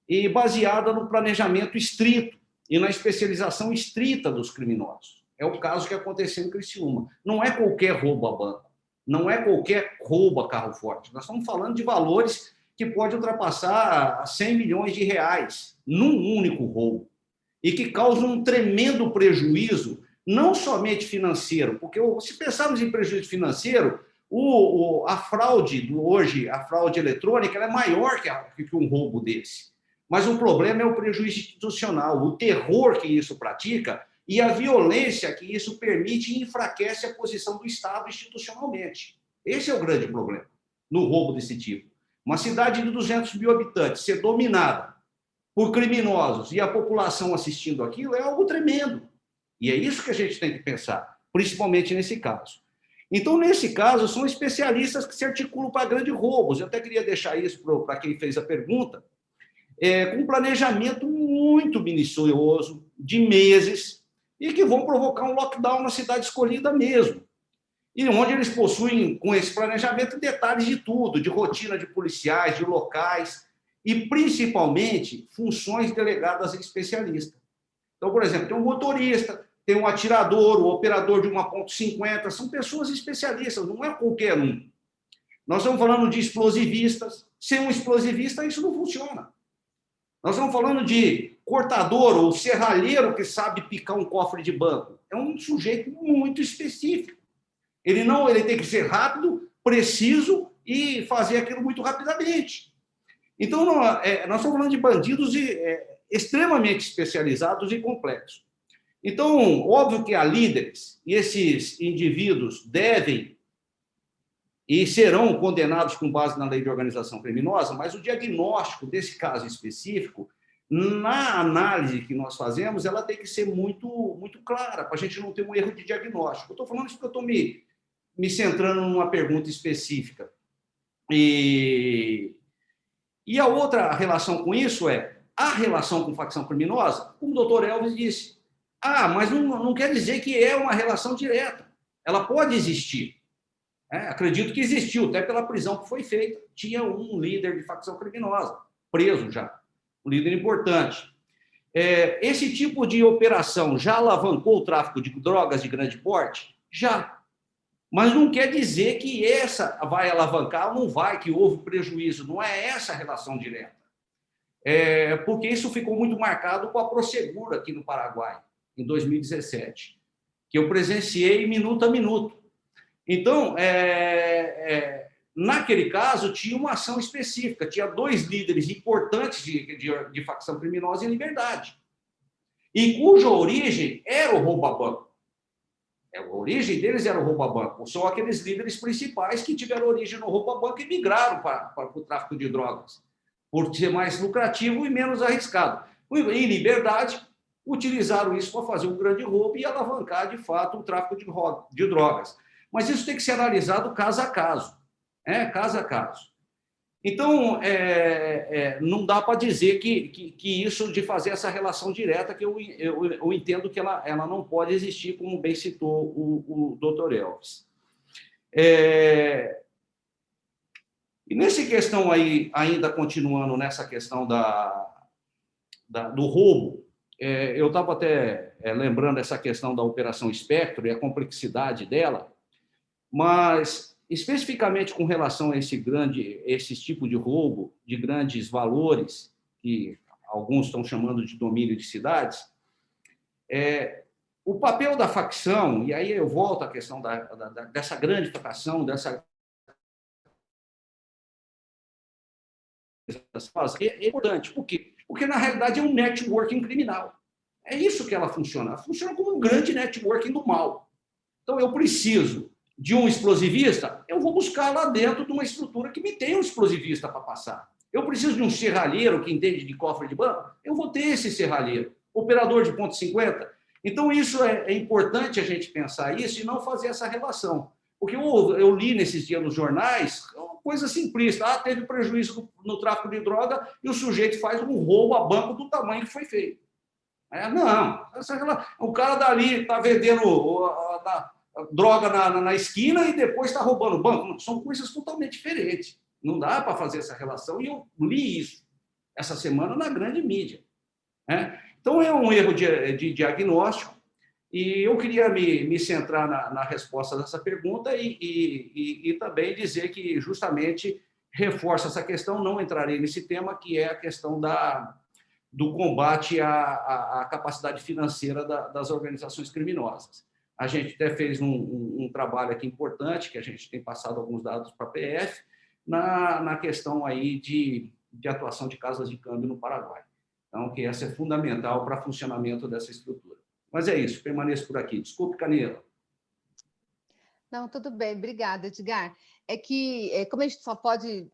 e baseada no planejamento estrito e na especialização estrita dos criminosos. É o caso que aconteceu em Criciúma. Não é qualquer roubo a banco, não é qualquer roubo a carro forte. Nós estamos falando de valores que pode ultrapassar 100 milhões de reais num único roubo e que causam um tremendo prejuízo, não somente financeiro, porque se pensarmos em prejuízo financeiro, a fraude hoje, a fraude eletrônica, ela é maior que um roubo desse. Mas o problema é o prejuízo institucional, o terror que isso pratica e a violência que isso permite e enfraquece a posição do Estado institucionalmente. Esse é o grande problema no roubo desse tipo. Uma cidade de 200 mil habitantes ser dominada por criminosos e a população assistindo aquilo é algo tremendo. E é isso que a gente tem que pensar, principalmente nesse caso. Então, nesse caso, são especialistas que se articulam para grandes roubos. Eu até queria deixar isso para quem fez a pergunta, com um planejamento muito minucioso, de meses, e que vão provocar um lockdown na cidade escolhida mesmo. E onde eles possuem, com esse planejamento, detalhes de tudo, de rotina de policiais, de locais, e, principalmente, funções delegadas a especialistas. Então, por exemplo, tem um motorista, tem um atirador, o operador de 1.50, são pessoas especialistas, não é qualquer um. Nós estamos falando de explosivistas. Sem um explosivista, isso não funciona. Nós estamos falando de cortador ou serralheiro que sabe picar um cofre de banco. É um sujeito muito específico. Ele tem que ser rápido, preciso e fazer aquilo muito rapidamente. Então, nós estamos falando de bandidos extremamente especializados e complexos. Então, óbvio que há líderes, e esses indivíduos devem e serão condenados com base na lei de organização criminosa, mas o diagnóstico desse caso específico, na análise que nós fazemos, ela tem que ser muito, muito clara, para a gente não ter um erro de diagnóstico. Eu estou falando isso porque eu estou me centrando numa pergunta específica. E a outra relação com isso é a relação com facção criminosa, como o doutor Elvis disse. Mas não quer dizer que é uma relação direta. Ela pode existir. Acredito que existiu, até pela prisão que foi feita. Tinha um líder de facção criminosa, preso já, um líder importante. Esse tipo de operação já alavancou o tráfico de drogas de grande porte? Já. Mas não quer dizer que essa vai alavancar ou não vai, que houve prejuízo. Não é essa a relação direta. Porque isso ficou muito marcado com a Prosegur aqui no Paraguai, em 2017, que eu presenciei minuto a minuto. Então, naquele caso, tinha uma ação específica, tinha 2 líderes importantes de facção criminosa em liberdade, e cuja origem era o roubo-banco. A origem deles era o roubo-banco. São aqueles líderes principais que tiveram origem no roubo-banco e migraram para o tráfico de drogas, por ser mais lucrativo e menos arriscado. Em liberdade, utilizaram isso para fazer um grande roubo e alavancar, de fato, o tráfico de drogas. Mas isso tem que ser analisado caso a caso. Caso a caso. Então, não dá para dizer que isso de fazer essa relação direta, que eu entendo que ela não pode existir, como bem citou o doutor Elvis. E nessa questão aí, ainda continuando nessa questão do roubo, eu estava até lembrando essa questão da Operação Espectro e a complexidade dela, mas especificamente com relação a esse tipo de roubo de grandes valores, que alguns estão chamando de domínio de cidades, o papel da facção, e aí eu volto à questão dessa grande facção, é importante. Por quê? Porque, na realidade, é um networking criminal. É isso que ela funciona. Ela funciona como um grande networking do mal. Então, eu preciso de um explosivista, eu vou buscar lá dentro de uma estrutura que me tenha um explosivista para passar. Eu preciso de um serralheiro que entende de cofre de banco, eu vou ter esse serralheiro. Operador de ponto 50. Então, isso é importante a gente pensar isso e não fazer essa relação. Porque eu li nesses dias nos jornais, uma coisa simplista, teve prejuízo no tráfico de droga e o sujeito faz um roubo a banco do tamanho que foi feito. Não, o cara dali está vendendo droga na esquina e depois está roubando o banco. São coisas totalmente diferentes. Não dá para fazer essa relação, e eu li isso essa semana na grande mídia. Então, é um erro de diagnóstico, e eu queria me centrar na resposta dessa pergunta e também dizer que, justamente, reforça essa questão, não entrarei nesse tema, que é a questão do combate à capacidade financeira das organizações criminosas. A gente até fez um trabalho aqui importante, que a gente tem passado alguns dados para a PF, na questão aí de atuação de casas de câmbio no Paraguai. Então, que essa é fundamental para o funcionamento dessa estrutura. Mas é isso, permaneço por aqui. Desculpe, Camila. Não, tudo bem, obrigada, Edgar. É que, como a gente só pode,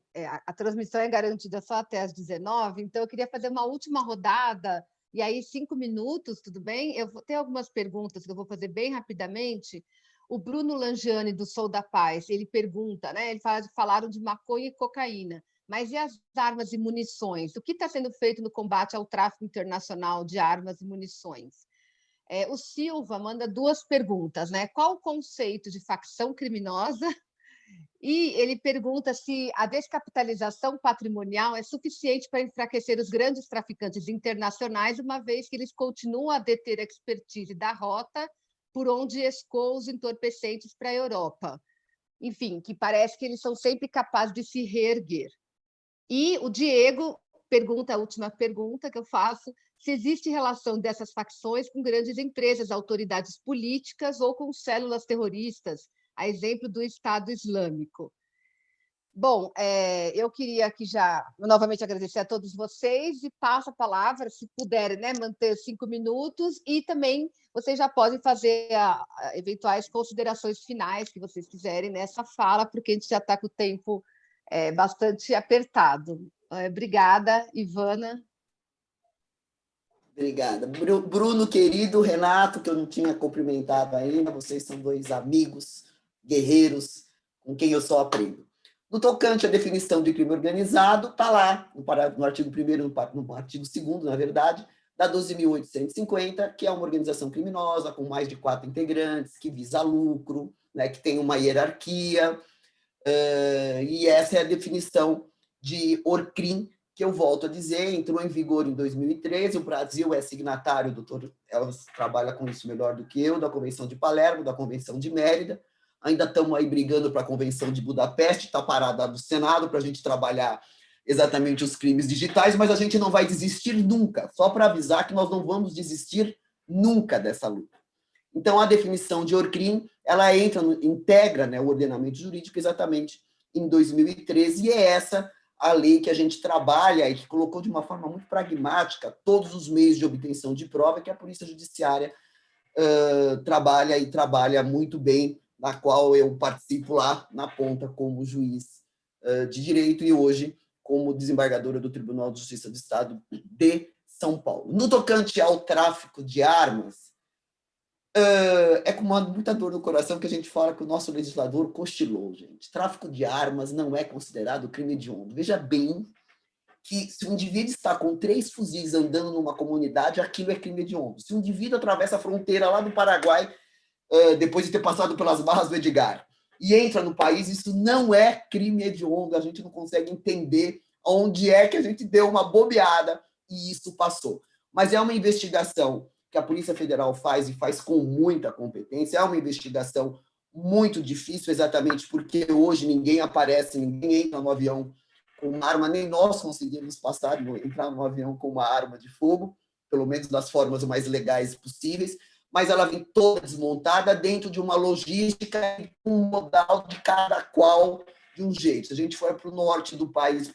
a transmissão é garantida só até às 19h, então eu queria fazer uma última rodada, e aí 5 minutos, tudo bem? Eu vou ter algumas perguntas que eu vou fazer bem rapidamente. O Bruno Langiani, do Sou da Paz, ele pergunta, né? Falaram de maconha e cocaína, mas e as armas e munições? O que está sendo feito no combate ao tráfico internacional de armas e munições? O Silva manda 2 perguntas, né? Qual o conceito de facção criminosa? E ele pergunta se a descapitalização patrimonial é suficiente para enfraquecer os grandes traficantes internacionais, uma vez que eles continuam a deter a expertise da rota por onde escoam os entorpecentes para a Europa. Enfim, que parece que eles são sempre capazes de se reerguer. E o Diego pergunta, a última pergunta que eu faço, se existe relação dessas facções com grandes empresas, autoridades políticas ou com células terroristas, a exemplo do Estado Islâmico. Bom, eu queria aqui já novamente agradecer a todos vocês e passo a palavra, se puderem, né, manter 5 minutos, e também vocês já podem fazer eventuais considerações finais que vocês quiserem nessa fala, porque a gente já está com o tempo bastante apertado. Obrigada, Ivana. Obrigada. Bruno, querido, Renato, que eu não tinha cumprimentado ainda, vocês são 2 amigos, guerreiros, com quem eu só aprendo. No tocante à definição de crime organizado, está lá, no artigo 1º, no artigo 2º, na verdade, da 12.850, que é uma organização criminosa com mais de 4 integrantes, que visa lucro, né, que tem uma hierarquia, e essa é a definição de ORCRIM, que eu volto a dizer, entrou em vigor em 2013, o Brasil é signatário, o doutor Elvis trabalha com isso melhor do que eu, da Convenção de Palermo, da Convenção de Mérida. Ainda estamos aí brigando para a Convenção de Budapeste, está parada no Senado para a gente trabalhar exatamente os crimes digitais, mas a gente não vai desistir nunca, só para avisar que nós não vamos desistir nunca dessa luta. Então, a definição de ORCRIM, ela integra, né, o ordenamento jurídico exatamente em 2013, e é essa a lei que a gente trabalha e que colocou de uma forma muito pragmática todos os meios de obtenção de prova que a Polícia Judiciária trabalha muito bem, na qual eu participo lá na ponta como juiz de direito e hoje como desembargadora do Tribunal de Justiça do Estado de São Paulo. No tocante ao tráfico de armas, é com muita dor no coração que a gente fala que o nosso legislador cochilou, gente. Tráfico de armas não é considerado crime hediondo. Veja bem que se um indivíduo está com 3 fuzis andando numa comunidade, aquilo é crime hediondo. Se um indivíduo atravessa a fronteira lá do Paraguai, depois de ter passado pelas barras do Edgar, e entra no país, isso não é crime hediondo, a gente não consegue entender onde é que a gente deu uma bobeada e isso passou. Mas é uma investigação que a Polícia Federal faz e faz com muita competência, é uma investigação muito difícil, exatamente porque hoje ninguém aparece, ninguém entra no avião com uma arma, nem nós conseguimos entrar no avião com uma arma de fogo, pelo menos das formas mais legais possíveis, mas ela vem toda desmontada dentro de uma logística, um modal de cada qual de um jeito. Se a gente for para o norte do país,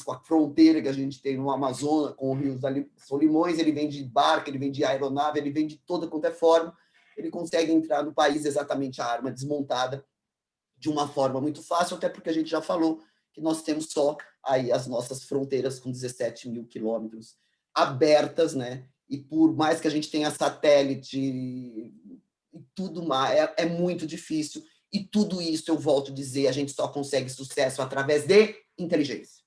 com a fronteira que a gente tem no Amazonas, com o Rio Solimões, ele vem de barco, ele vem de aeronave, ele vem de toda quanto é forma, ele consegue entrar no país exatamente a arma desmontada de uma forma muito fácil, até porque a gente já falou que nós temos só aí as nossas fronteiras com 17 mil quilômetros abertas, né? E por mais que a gente tenha satélite e tudo mais, é muito difícil. E tudo isso, eu volto a dizer, a gente só consegue sucesso através de inteligência.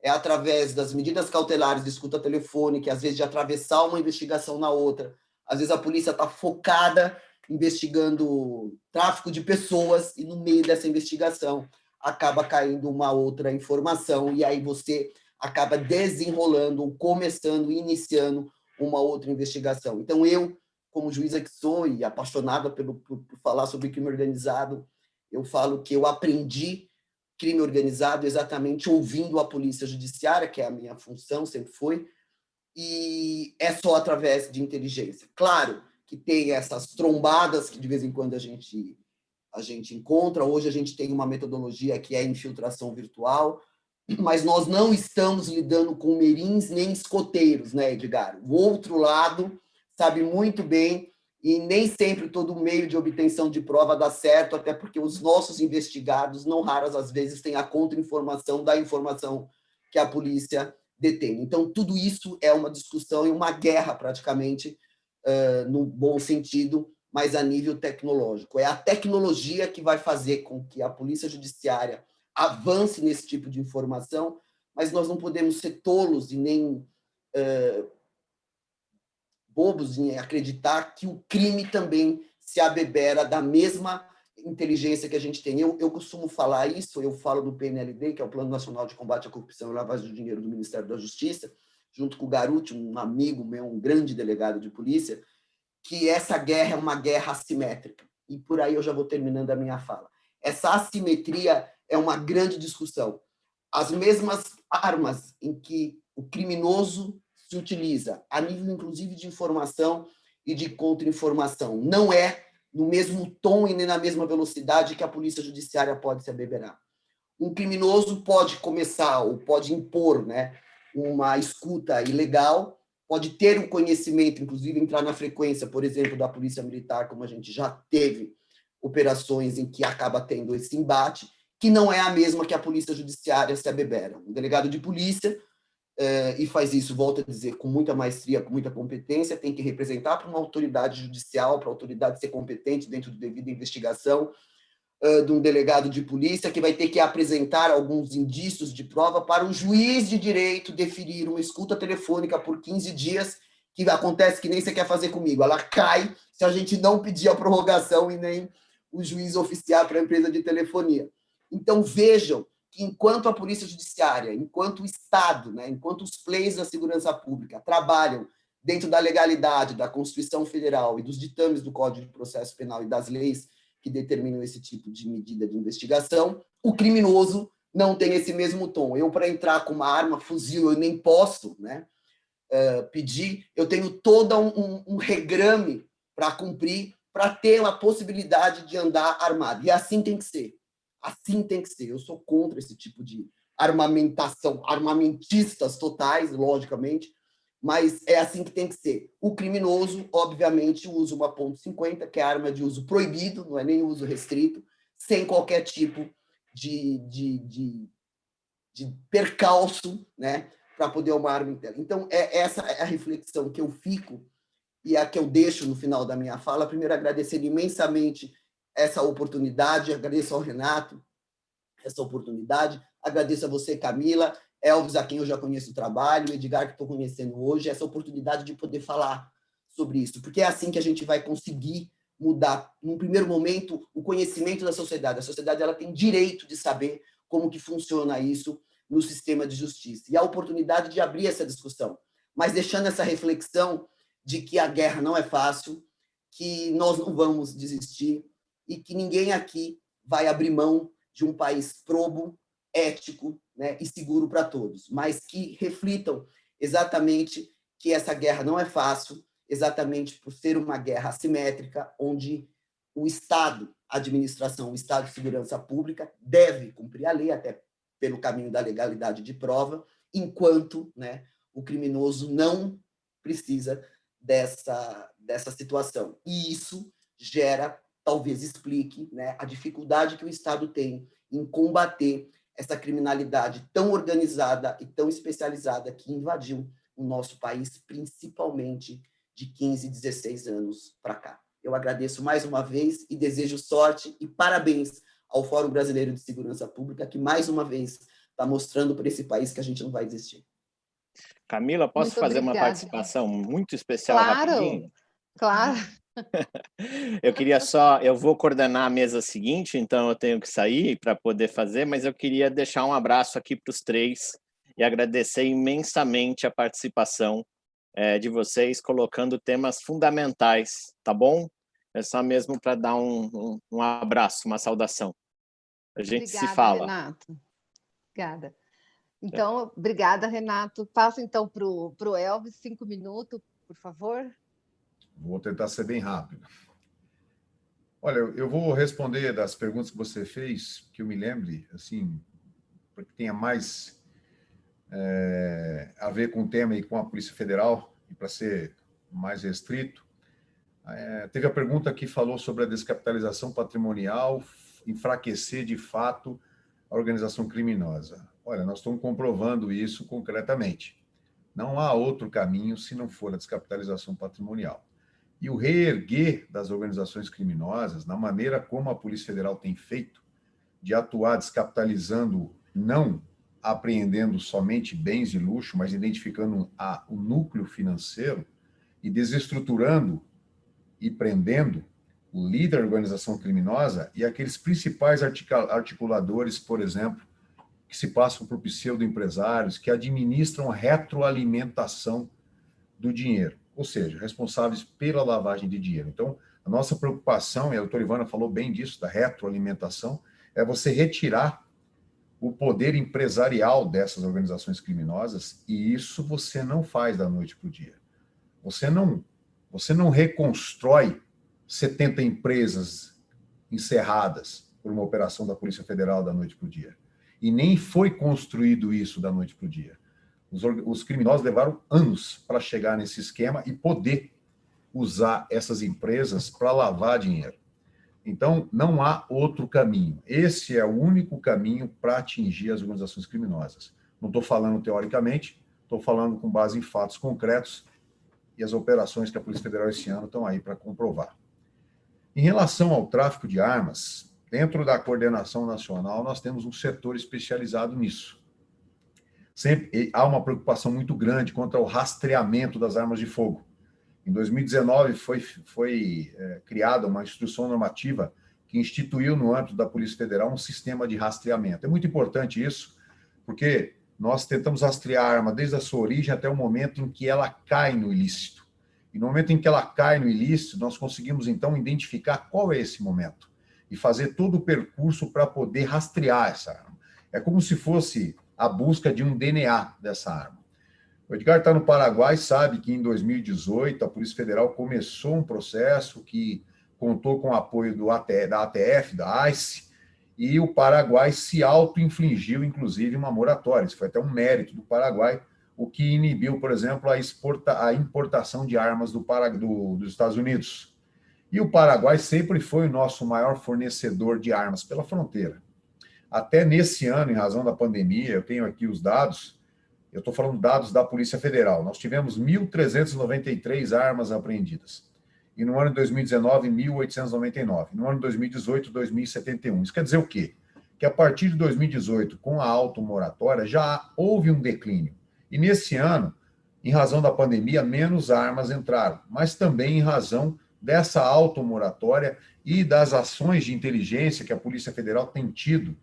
É através das medidas cautelares de escuta telefônica, às vezes de atravessar uma investigação na outra. Às vezes a polícia está focada investigando tráfico de pessoas e no meio dessa investigação acaba caindo uma outra informação e aí você acaba desenrolando, ou começando, iniciando uma outra investigação. Então, eu, como juíza que sou e apaixonada por falar sobre crime organizado, eu falo que eu aprendi crime organizado exatamente ouvindo a Polícia Judiciária, que é a minha função, sempre foi, e é só através de inteligência. Claro que tem essas trombadas que de vez em quando a gente encontra. Hoje a gente tem uma metodologia que é a infiltração virtual, mas nós não estamos lidando com mirins nem escoteiros, né, Edgar? O outro lado sabe muito bem e nem sempre todo meio de obtenção de prova dá certo, até porque os nossos investigados, não raras às vezes, têm a contra-informação da informação que a polícia detém. Então, tudo isso é uma discussão e uma guerra, praticamente, no bom sentido, mas a nível tecnológico. É a tecnologia que vai fazer com que a Polícia Judiciária avance nesse tipo de informação, mas nós não podemos ser tolos e nem bobos em acreditar que o crime também se abebera da mesma inteligência que a gente tem. Eu costumo falar isso, eu falo do PNLD, que é o Plano Nacional de Combate à Corrupção e Lavagem de Dinheiro do Ministério da Justiça, junto com o Garuti, um amigo meu, um grande delegado de polícia, que essa guerra é uma guerra assimétrica. E por aí eu já vou terminando a minha fala. Essa assimetria é uma grande discussão. As mesmas armas em que o criminoso se utiliza, a nível inclusive de informação e de contra-informação, não é no mesmo tom e nem na mesma velocidade que a Polícia Judiciária pode se abeberar. um criminoso pode começar ou pode impor, né, uma escuta ilegal, pode ter um conhecimento, inclusive entrar na frequência, por exemplo, da Polícia Militar, como a gente já teve operações em que acaba tendo esse embate, que não é a mesma que a Polícia Judiciária se abebera. Um delegado de polícia, e faz isso, volto a dizer, com muita maestria, com muita competência, tem que representar para uma autoridade judicial, para a autoridade ser competente dentro da devida investigação, de um delegado de polícia, que vai ter que apresentar alguns indícios de prova para o juiz de direito deferir uma escuta telefônica por 15 dias, que acontece que nem você quer fazer comigo. Ela cai se a gente não pedir a prorrogação e nem o juiz oficiar para a empresa de telefonia. Então, vejam que enquanto a Polícia Judiciária, enquanto o Estado, né, enquanto os players da segurança pública trabalham dentro da legalidade, da Constituição Federal e dos ditames do Código de Processo Penal e das leis que determinam esse tipo de medida de investigação, o criminoso não tem esse mesmo tom. Eu, para entrar com uma arma, fuzil, eu nem posso, né, pedir, eu tenho todo um regrame para cumprir, para ter a possibilidade de andar armado. E assim tem que ser. Assim tem que ser. Eu sou contra esse tipo de armamentação, armamentistas totais, logicamente, mas é assim que tem que ser. O criminoso, obviamente, usa uma .50, que é arma de uso proibido, não é nem uso restrito, sem qualquer tipo de percalço, né, para poder uma arma inteira. Então, essa é a reflexão que eu fico e a que eu deixo no final da minha fala. Primeiro, agradecer imensamente essa oportunidade, agradeço ao Renato essa oportunidade, agradeço a você, Camila, Elvis, a quem eu já conheço o trabalho, Edgar, que estou conhecendo hoje, essa oportunidade de poder falar sobre isso, porque é assim que a gente vai conseguir mudar, num primeiro momento, o conhecimento da sociedade. A sociedade ela tem direito de saber como que funciona isso no sistema de justiça, e a oportunidade de abrir essa discussão, mas deixando essa reflexão de que a guerra não é fácil, que nós não vamos desistir, e que ninguém aqui vai abrir mão de um país probo, ético, né, e seguro para todos, mas que reflitam exatamente que essa guerra não é fácil, exatamente por ser uma guerra assimétrica, onde o Estado, a administração, o Estado de Segurança Pública deve cumprir a lei, até pelo caminho da legalidade de prova, enquanto, né, o criminoso não precisa dessa situação. E isso gera, talvez explique, né, a dificuldade que o Estado tem em combater essa criminalidade tão organizada e tão especializada que invadiu o nosso país, principalmente de 15, 16 anos para cá. Eu agradeço mais uma vez e desejo sorte e parabéns ao Fórum Brasileiro de Segurança Pública, que mais uma vez está mostrando para esse país que a gente não vai desistir. Camila, posso Muito fazer uma obrigada. participação muito especial Claro, rapidinho? claro. Eu queria eu vou coordenar a mesa seguinte, então eu tenho que sair para poder fazer, mas eu queria deixar um abraço aqui para os três e agradecer imensamente a participação de vocês, colocando temas fundamentais, tá bom? É só mesmo para dar um abraço, uma saudação. A gente Obrigada, se fala. Renato. Obrigada. Então, obrigada, Renato. Passo, então, para o Elvis, 5 minutos, por favor. Vou tentar ser bem rápido. Olha, eu vou responder das perguntas que você fez, que eu me lembre, assim, para que tenha mais a ver com o tema e com a Polícia Federal, e para ser mais restrito. Teve a pergunta que falou sobre a descapitalização patrimonial, enfraquecer de fato a organização criminosa. Olha, nós estamos comprovando isso concretamente. Não há outro caminho se não for a descapitalização patrimonial. E o reerguer das organizações criminosas, na maneira como a Polícia Federal tem feito, de atuar descapitalizando, não apreendendo somente bens de luxo, mas identificando o núcleo financeiro e desestruturando e prendendo o líder da organização criminosa e aqueles principais articuladores, por exemplo, que se passam por pseudo-empresários, que administram a retroalimentação do dinheiro, ou seja, responsáveis pela lavagem de dinheiro. Então, a nossa preocupação, e a doutora Ivana falou bem disso, da retroalimentação, é você retirar o poder empresarial dessas organizações criminosas, e isso você não faz da noite para o dia. Você não reconstrói 70 empresas encerradas por uma operação da Polícia Federal da noite para o dia. E nem foi construído isso da noite para o dia. Os criminosos levaram anos para chegar nesse esquema e poder usar essas empresas para lavar dinheiro. Então, não há outro caminho. Esse é o único caminho para atingir as organizações criminosas. Não estou falando teoricamente, estou falando com base em fatos concretos e as operações que a Polícia Federal esse ano estão aí para comprovar. Em relação ao tráfico de armas, dentro da coordenação nacional, nós temos um setor especializado nisso. Sempre há uma preocupação muito grande contra o rastreamento das armas de fogo. Em 2019, foi criada uma instrução normativa que instituiu no âmbito da Polícia Federal um sistema de rastreamento. É muito importante isso, porque nós tentamos rastrear a arma desde a sua origem até o momento em que ela cai no ilícito. E no momento em que ela cai no ilícito, nós conseguimos, então, identificar qual é esse momento e fazer todo o percurso para poder rastrear essa arma. É como se fosse a busca de um DNA dessa arma. O Edgar está no Paraguai, sabe que em 2018 a Polícia Federal começou um processo que contou com o apoio da ATF, da ICE, e o Paraguai se auto-infligiu, inclusive, uma moratória. Isso foi até um mérito do Paraguai, o que inibiu, por exemplo, a importação de armas dos Estados Unidos. E o Paraguai sempre foi o nosso maior fornecedor de armas pela fronteira. Até nesse ano, em razão da pandemia, eu tenho aqui os dados, eu estou falando dados da Polícia Federal, nós tivemos 1.393 armas apreendidas. E no ano de 2019, 1.899. No ano de 2018, 2.071. Isso quer dizer o quê? Que a partir de 2018, com a automoratória, já houve um declínio. E nesse ano, em razão da pandemia, menos armas entraram, mas também em razão dessa automoratória e das ações de inteligência que a Polícia Federal tem tido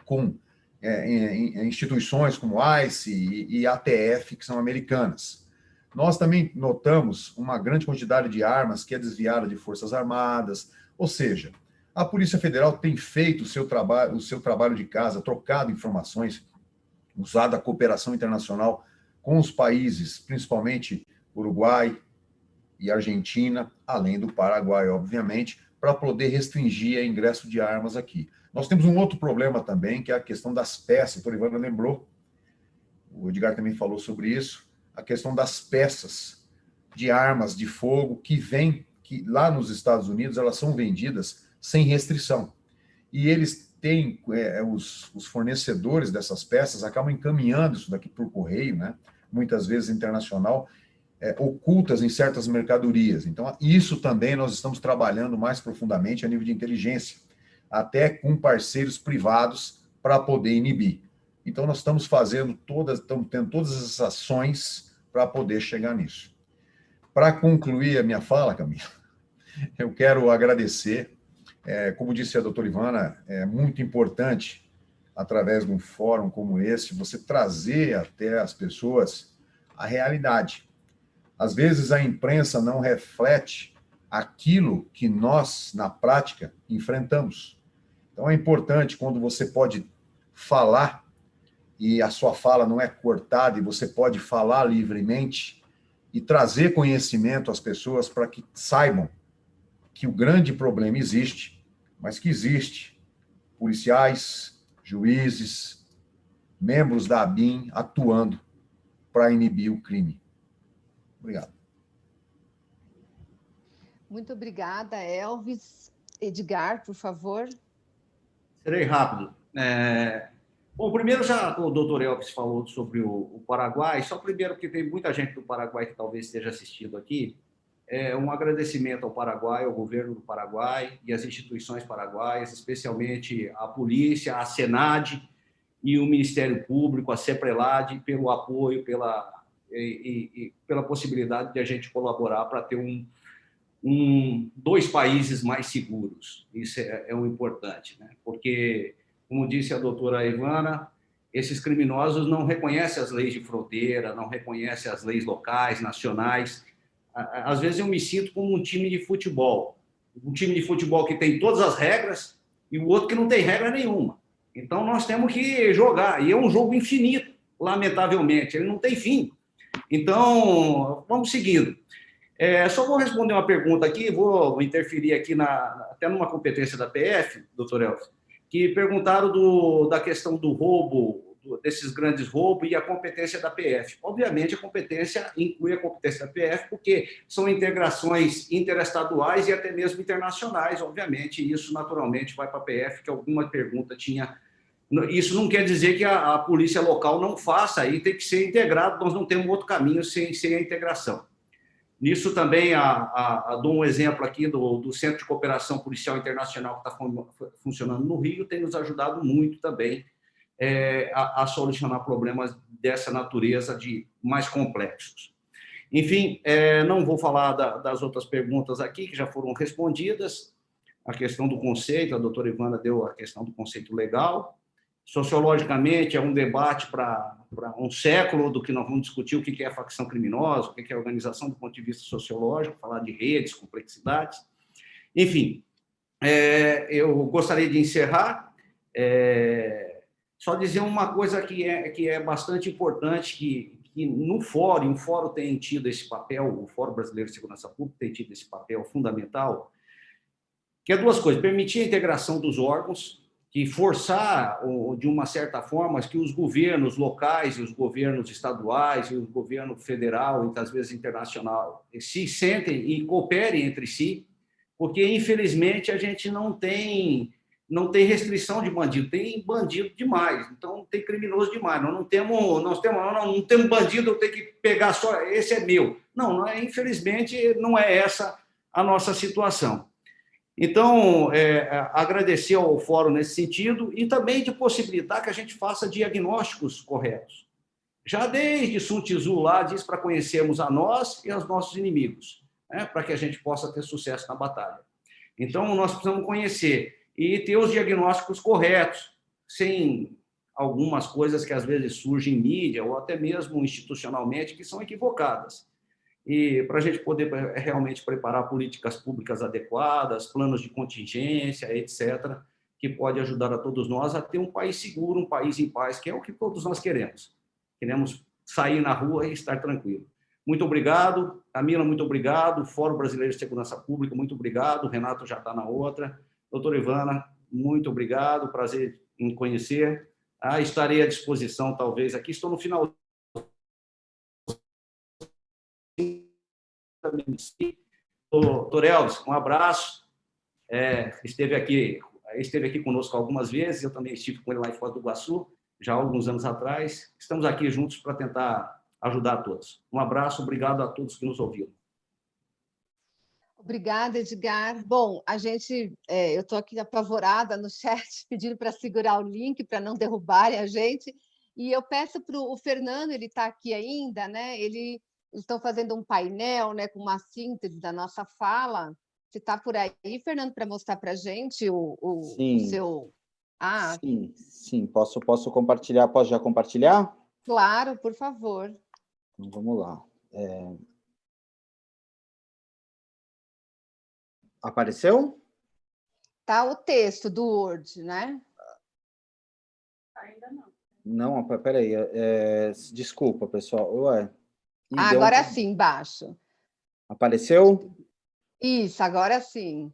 com instituições como ICE e ATF, que são americanas. Nós também notamos uma grande quantidade de armas que é desviada de Forças Armadas, ou seja, a Polícia Federal tem feito o seu trabalho de casa, trocado informações, usado a cooperação internacional com os países, principalmente Uruguai e Argentina, além do Paraguai, obviamente, para poder restringir o ingresso de armas aqui. Nós temos um outro problema também, que é a questão das peças. O doutor Ivana lembrou, o Edgar também falou sobre isso, a questão das peças de armas de fogo que lá nos Estados Unidos, elas são vendidas sem restrição. E eles têm, os fornecedores dessas peças acabam encaminhando isso daqui por correio, né? Muitas vezes internacional, ocultas em certas mercadorias. Então, isso também nós estamos trabalhando mais profundamente a nível de inteligência, até com parceiros privados para poder inibir. Então, nós estamos estamos tendo todas essas ações para poder chegar nisso. Para concluir a minha fala, Camila, eu quero agradecer. Como disse a doutora Ivana, é muito importante, através de um fórum como esse, você trazer até as pessoas a realidade. Às vezes, a imprensa não reflete aquilo que nós, na prática, enfrentamos. Então, é importante, quando você pode falar, e a sua fala não é cortada, e você pode falar livremente, e trazer conhecimento às pessoas para que saibam que o grande problema existe, mas que existe policiais, juízes, membros da ABIN atuando para inibir o crime. Obrigado. Muito obrigada, Elvis. Edgar, por favor. Serei rápido. Bom, primeiro já o doutor Elvis falou sobre o Paraguai, só primeiro porque tem muita gente do Paraguai que talvez esteja assistindo aqui, um agradecimento ao Paraguai, ao governo do Paraguai e às instituições paraguaias, especialmente a polícia, a SENAD e o Ministério Público, a CEPRELAD, pelo apoio, pela possibilidade de a gente colaborar para ter dois países mais seguros. Isso é o importante, né? Porque, como disse a doutora Ivana, esses criminosos não reconhecem as leis de fronteira, não reconhecem as leis locais, nacionais. Às vezes eu me sinto como um time de futebol que tem todas as regras e o outro que não tem regra nenhuma. Então nós temos que jogar, e é um jogo infinito, lamentavelmente, ele não tem fim. Então, vamos seguindo. Só vou responder uma pergunta aqui, vou interferir aqui até numa competência da PF, doutor Elvis. que perguntaram da questão do roubo, desses grandes roubos e a competência da PF. Obviamente, a competência inclui a competência da PF, porque são integrações interestaduais e até mesmo internacionais, obviamente, e isso naturalmente vai para a PF, que alguma pergunta tinha. Isso não quer dizer que a polícia local não faça, aí tem que ser integrado, nós não temos outro caminho sem a integração. Nisso também, dou um exemplo aqui do Centro de Cooperação Policial Internacional que está funcionando no Rio, tem nos ajudado muito também a solucionar problemas dessa natureza de mais complexos. Enfim, não vou falar das outras perguntas aqui, que já foram respondidas. A questão do conceito, a doutora Ivana deu a questão do conceito legal. Sociologicamente, é um debate para um século do que nós vamos discutir o que é facção criminosa, o que é organização do ponto de vista sociológico, falar de redes, complexidades. Enfim, eu gostaria de encerrar, só dizer uma coisa que é bastante importante, que no fórum, o fórum tem tido esse papel, o Fórum Brasileiro de Segurança Pública tem tido esse papel fundamental, que é duas coisas: permitir a integração dos órgãos, que forçar, de uma certa forma, que os governos locais, os governos estaduais e o governo federal, e às vezes internacional, se sentem e cooperem entre si, porque, infelizmente, a gente não tem restrição de bandido, tem bandido demais, então tem criminoso demais. Nós não temos bandido, eu tenho que pegar só, esse é meu. Não, infelizmente, não é essa a nossa situação. Então, agradecer ao fórum nesse sentido e também de possibilitar que a gente faça diagnósticos corretos. Já desde Sun Tzu lá diz para conhecermos a nós e aos nossos inimigos, né, para que a gente possa ter sucesso na batalha. Então, nós precisamos conhecer e ter os diagnósticos corretos, sem algumas coisas que às vezes surgem em mídia ou até mesmo institucionalmente que são equivocadas. E para a gente poder realmente preparar políticas públicas adequadas, planos de contingência, etc., que pode ajudar a todos nós a ter um país seguro, um país em paz, que é o que todos nós queremos. Queremos sair na rua e estar tranquilo. Muito obrigado. Camila, muito obrigado. Fórum Brasileiro de Segurança Pública, muito obrigado. O Renato já está na outra. Doutora Ivana, muito obrigado. Prazer em conhecer. Estarei à disposição, talvez, aqui. Estou no final. Doutor Elvis, um abraço. Esteve aqui conosco algumas vezes, eu também estive com ele lá em Foz do Iguaçu, já há alguns anos atrás. Estamos aqui juntos para tentar ajudar a todos. Um abraço, obrigado a todos que nos ouviram. Obrigada, Edgar. Bom, eu estou aqui apavorada no chat, pedindo para segurar o link, para não derrubarem a gente. E eu peço para o Fernando, ele está aqui ainda, né? Eles estão fazendo um painel, né, com uma síntese da nossa fala. Você está por aí, Fernando, para mostrar para a gente o seu... Sim, posso compartilhar, posso já compartilhar? Claro, por favor. Então, vamos lá. Apareceu? Tá o texto do Word, né? Ainda não. Não, peraí. Desculpa, pessoal. Agora sim, embaixo. Apareceu? Isso, agora sim.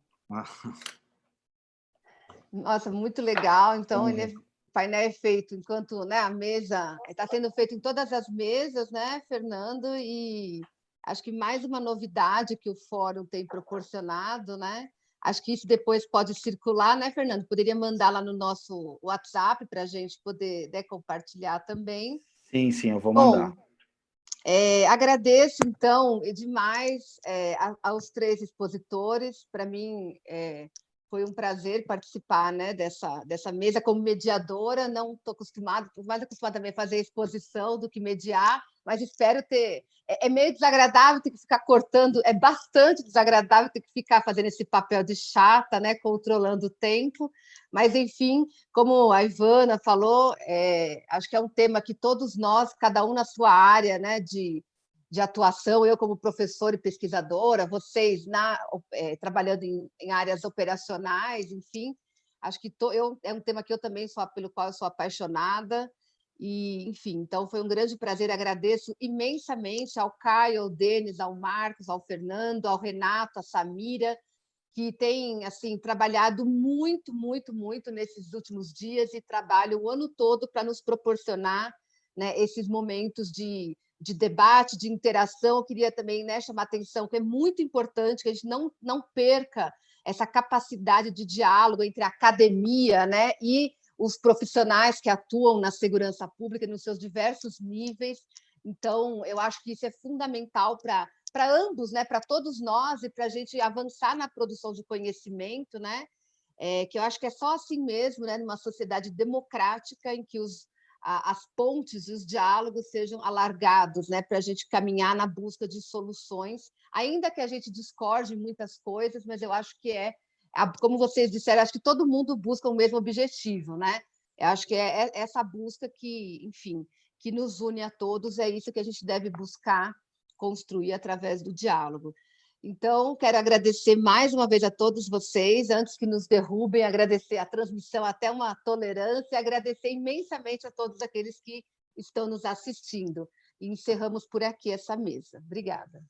Nossa, muito legal. Então, o painel é feito enquanto, né, a mesa... Está sendo feito em todas as mesas, né, Fernando? E acho que mais uma novidade que o Fórum tem proporcionado, né? Acho que isso depois pode circular, né, Fernando? Poderia mandar lá no nosso WhatsApp para a gente poder, né, compartilhar também. Sim, eu vou mandar. Bom, agradeço, então, demais aos três expositores. Para mim, foi um prazer participar, né, dessa mesa como mediadora. Não estou acostumada, estou mais acostumada também a fazer exposição do que mediar, mas espero ter... É meio desagradável ter que ficar cortando, é bastante desagradável ter que ficar fazendo esse papel de chata, né, controlando o tempo, mas, enfim, como a Ivana falou, acho que é um tema que todos nós, cada um na sua área, né, de atuação, eu como professora e pesquisadora, vocês trabalhando em áreas operacionais, enfim, acho que é um tema que eu também pelo qual eu sou apaixonada. E, enfim, então foi um grande prazer, agradeço imensamente ao Caio, ao Denis, ao Marcos, ao Fernando, ao Renato, à Samira, que tem assim trabalhado muito, muito, muito nesses últimos dias e trabalha o ano todo para nos proporcionar, né, esses momentos de debate, de interação. Eu queria também, né, chamar a atenção que é muito importante que a gente não perca essa capacidade de diálogo entre a academia, né, e os profissionais que atuam na segurança pública nos seus diversos níveis. Então, eu acho que isso é fundamental para ambos, né, para todos nós e para a gente avançar na produção de conhecimento, né, que eu acho que é só assim mesmo, né, numa sociedade democrática em que as pontes e os diálogos sejam alargados, né, para a gente caminhar na busca de soluções, ainda que a gente discorde em muitas coisas, mas eu acho que como vocês disseram, acho que todo mundo busca o mesmo objetivo, né? Eu acho que é essa busca que, enfim, que nos une a todos, é isso que a gente deve buscar construir através do diálogo. Então, quero agradecer mais uma vez a todos vocês, antes que nos derrubem, agradecer a transmissão até uma tolerância, e agradecer imensamente a todos aqueles que estão nos assistindo. E encerramos por aqui essa mesa. Obrigada.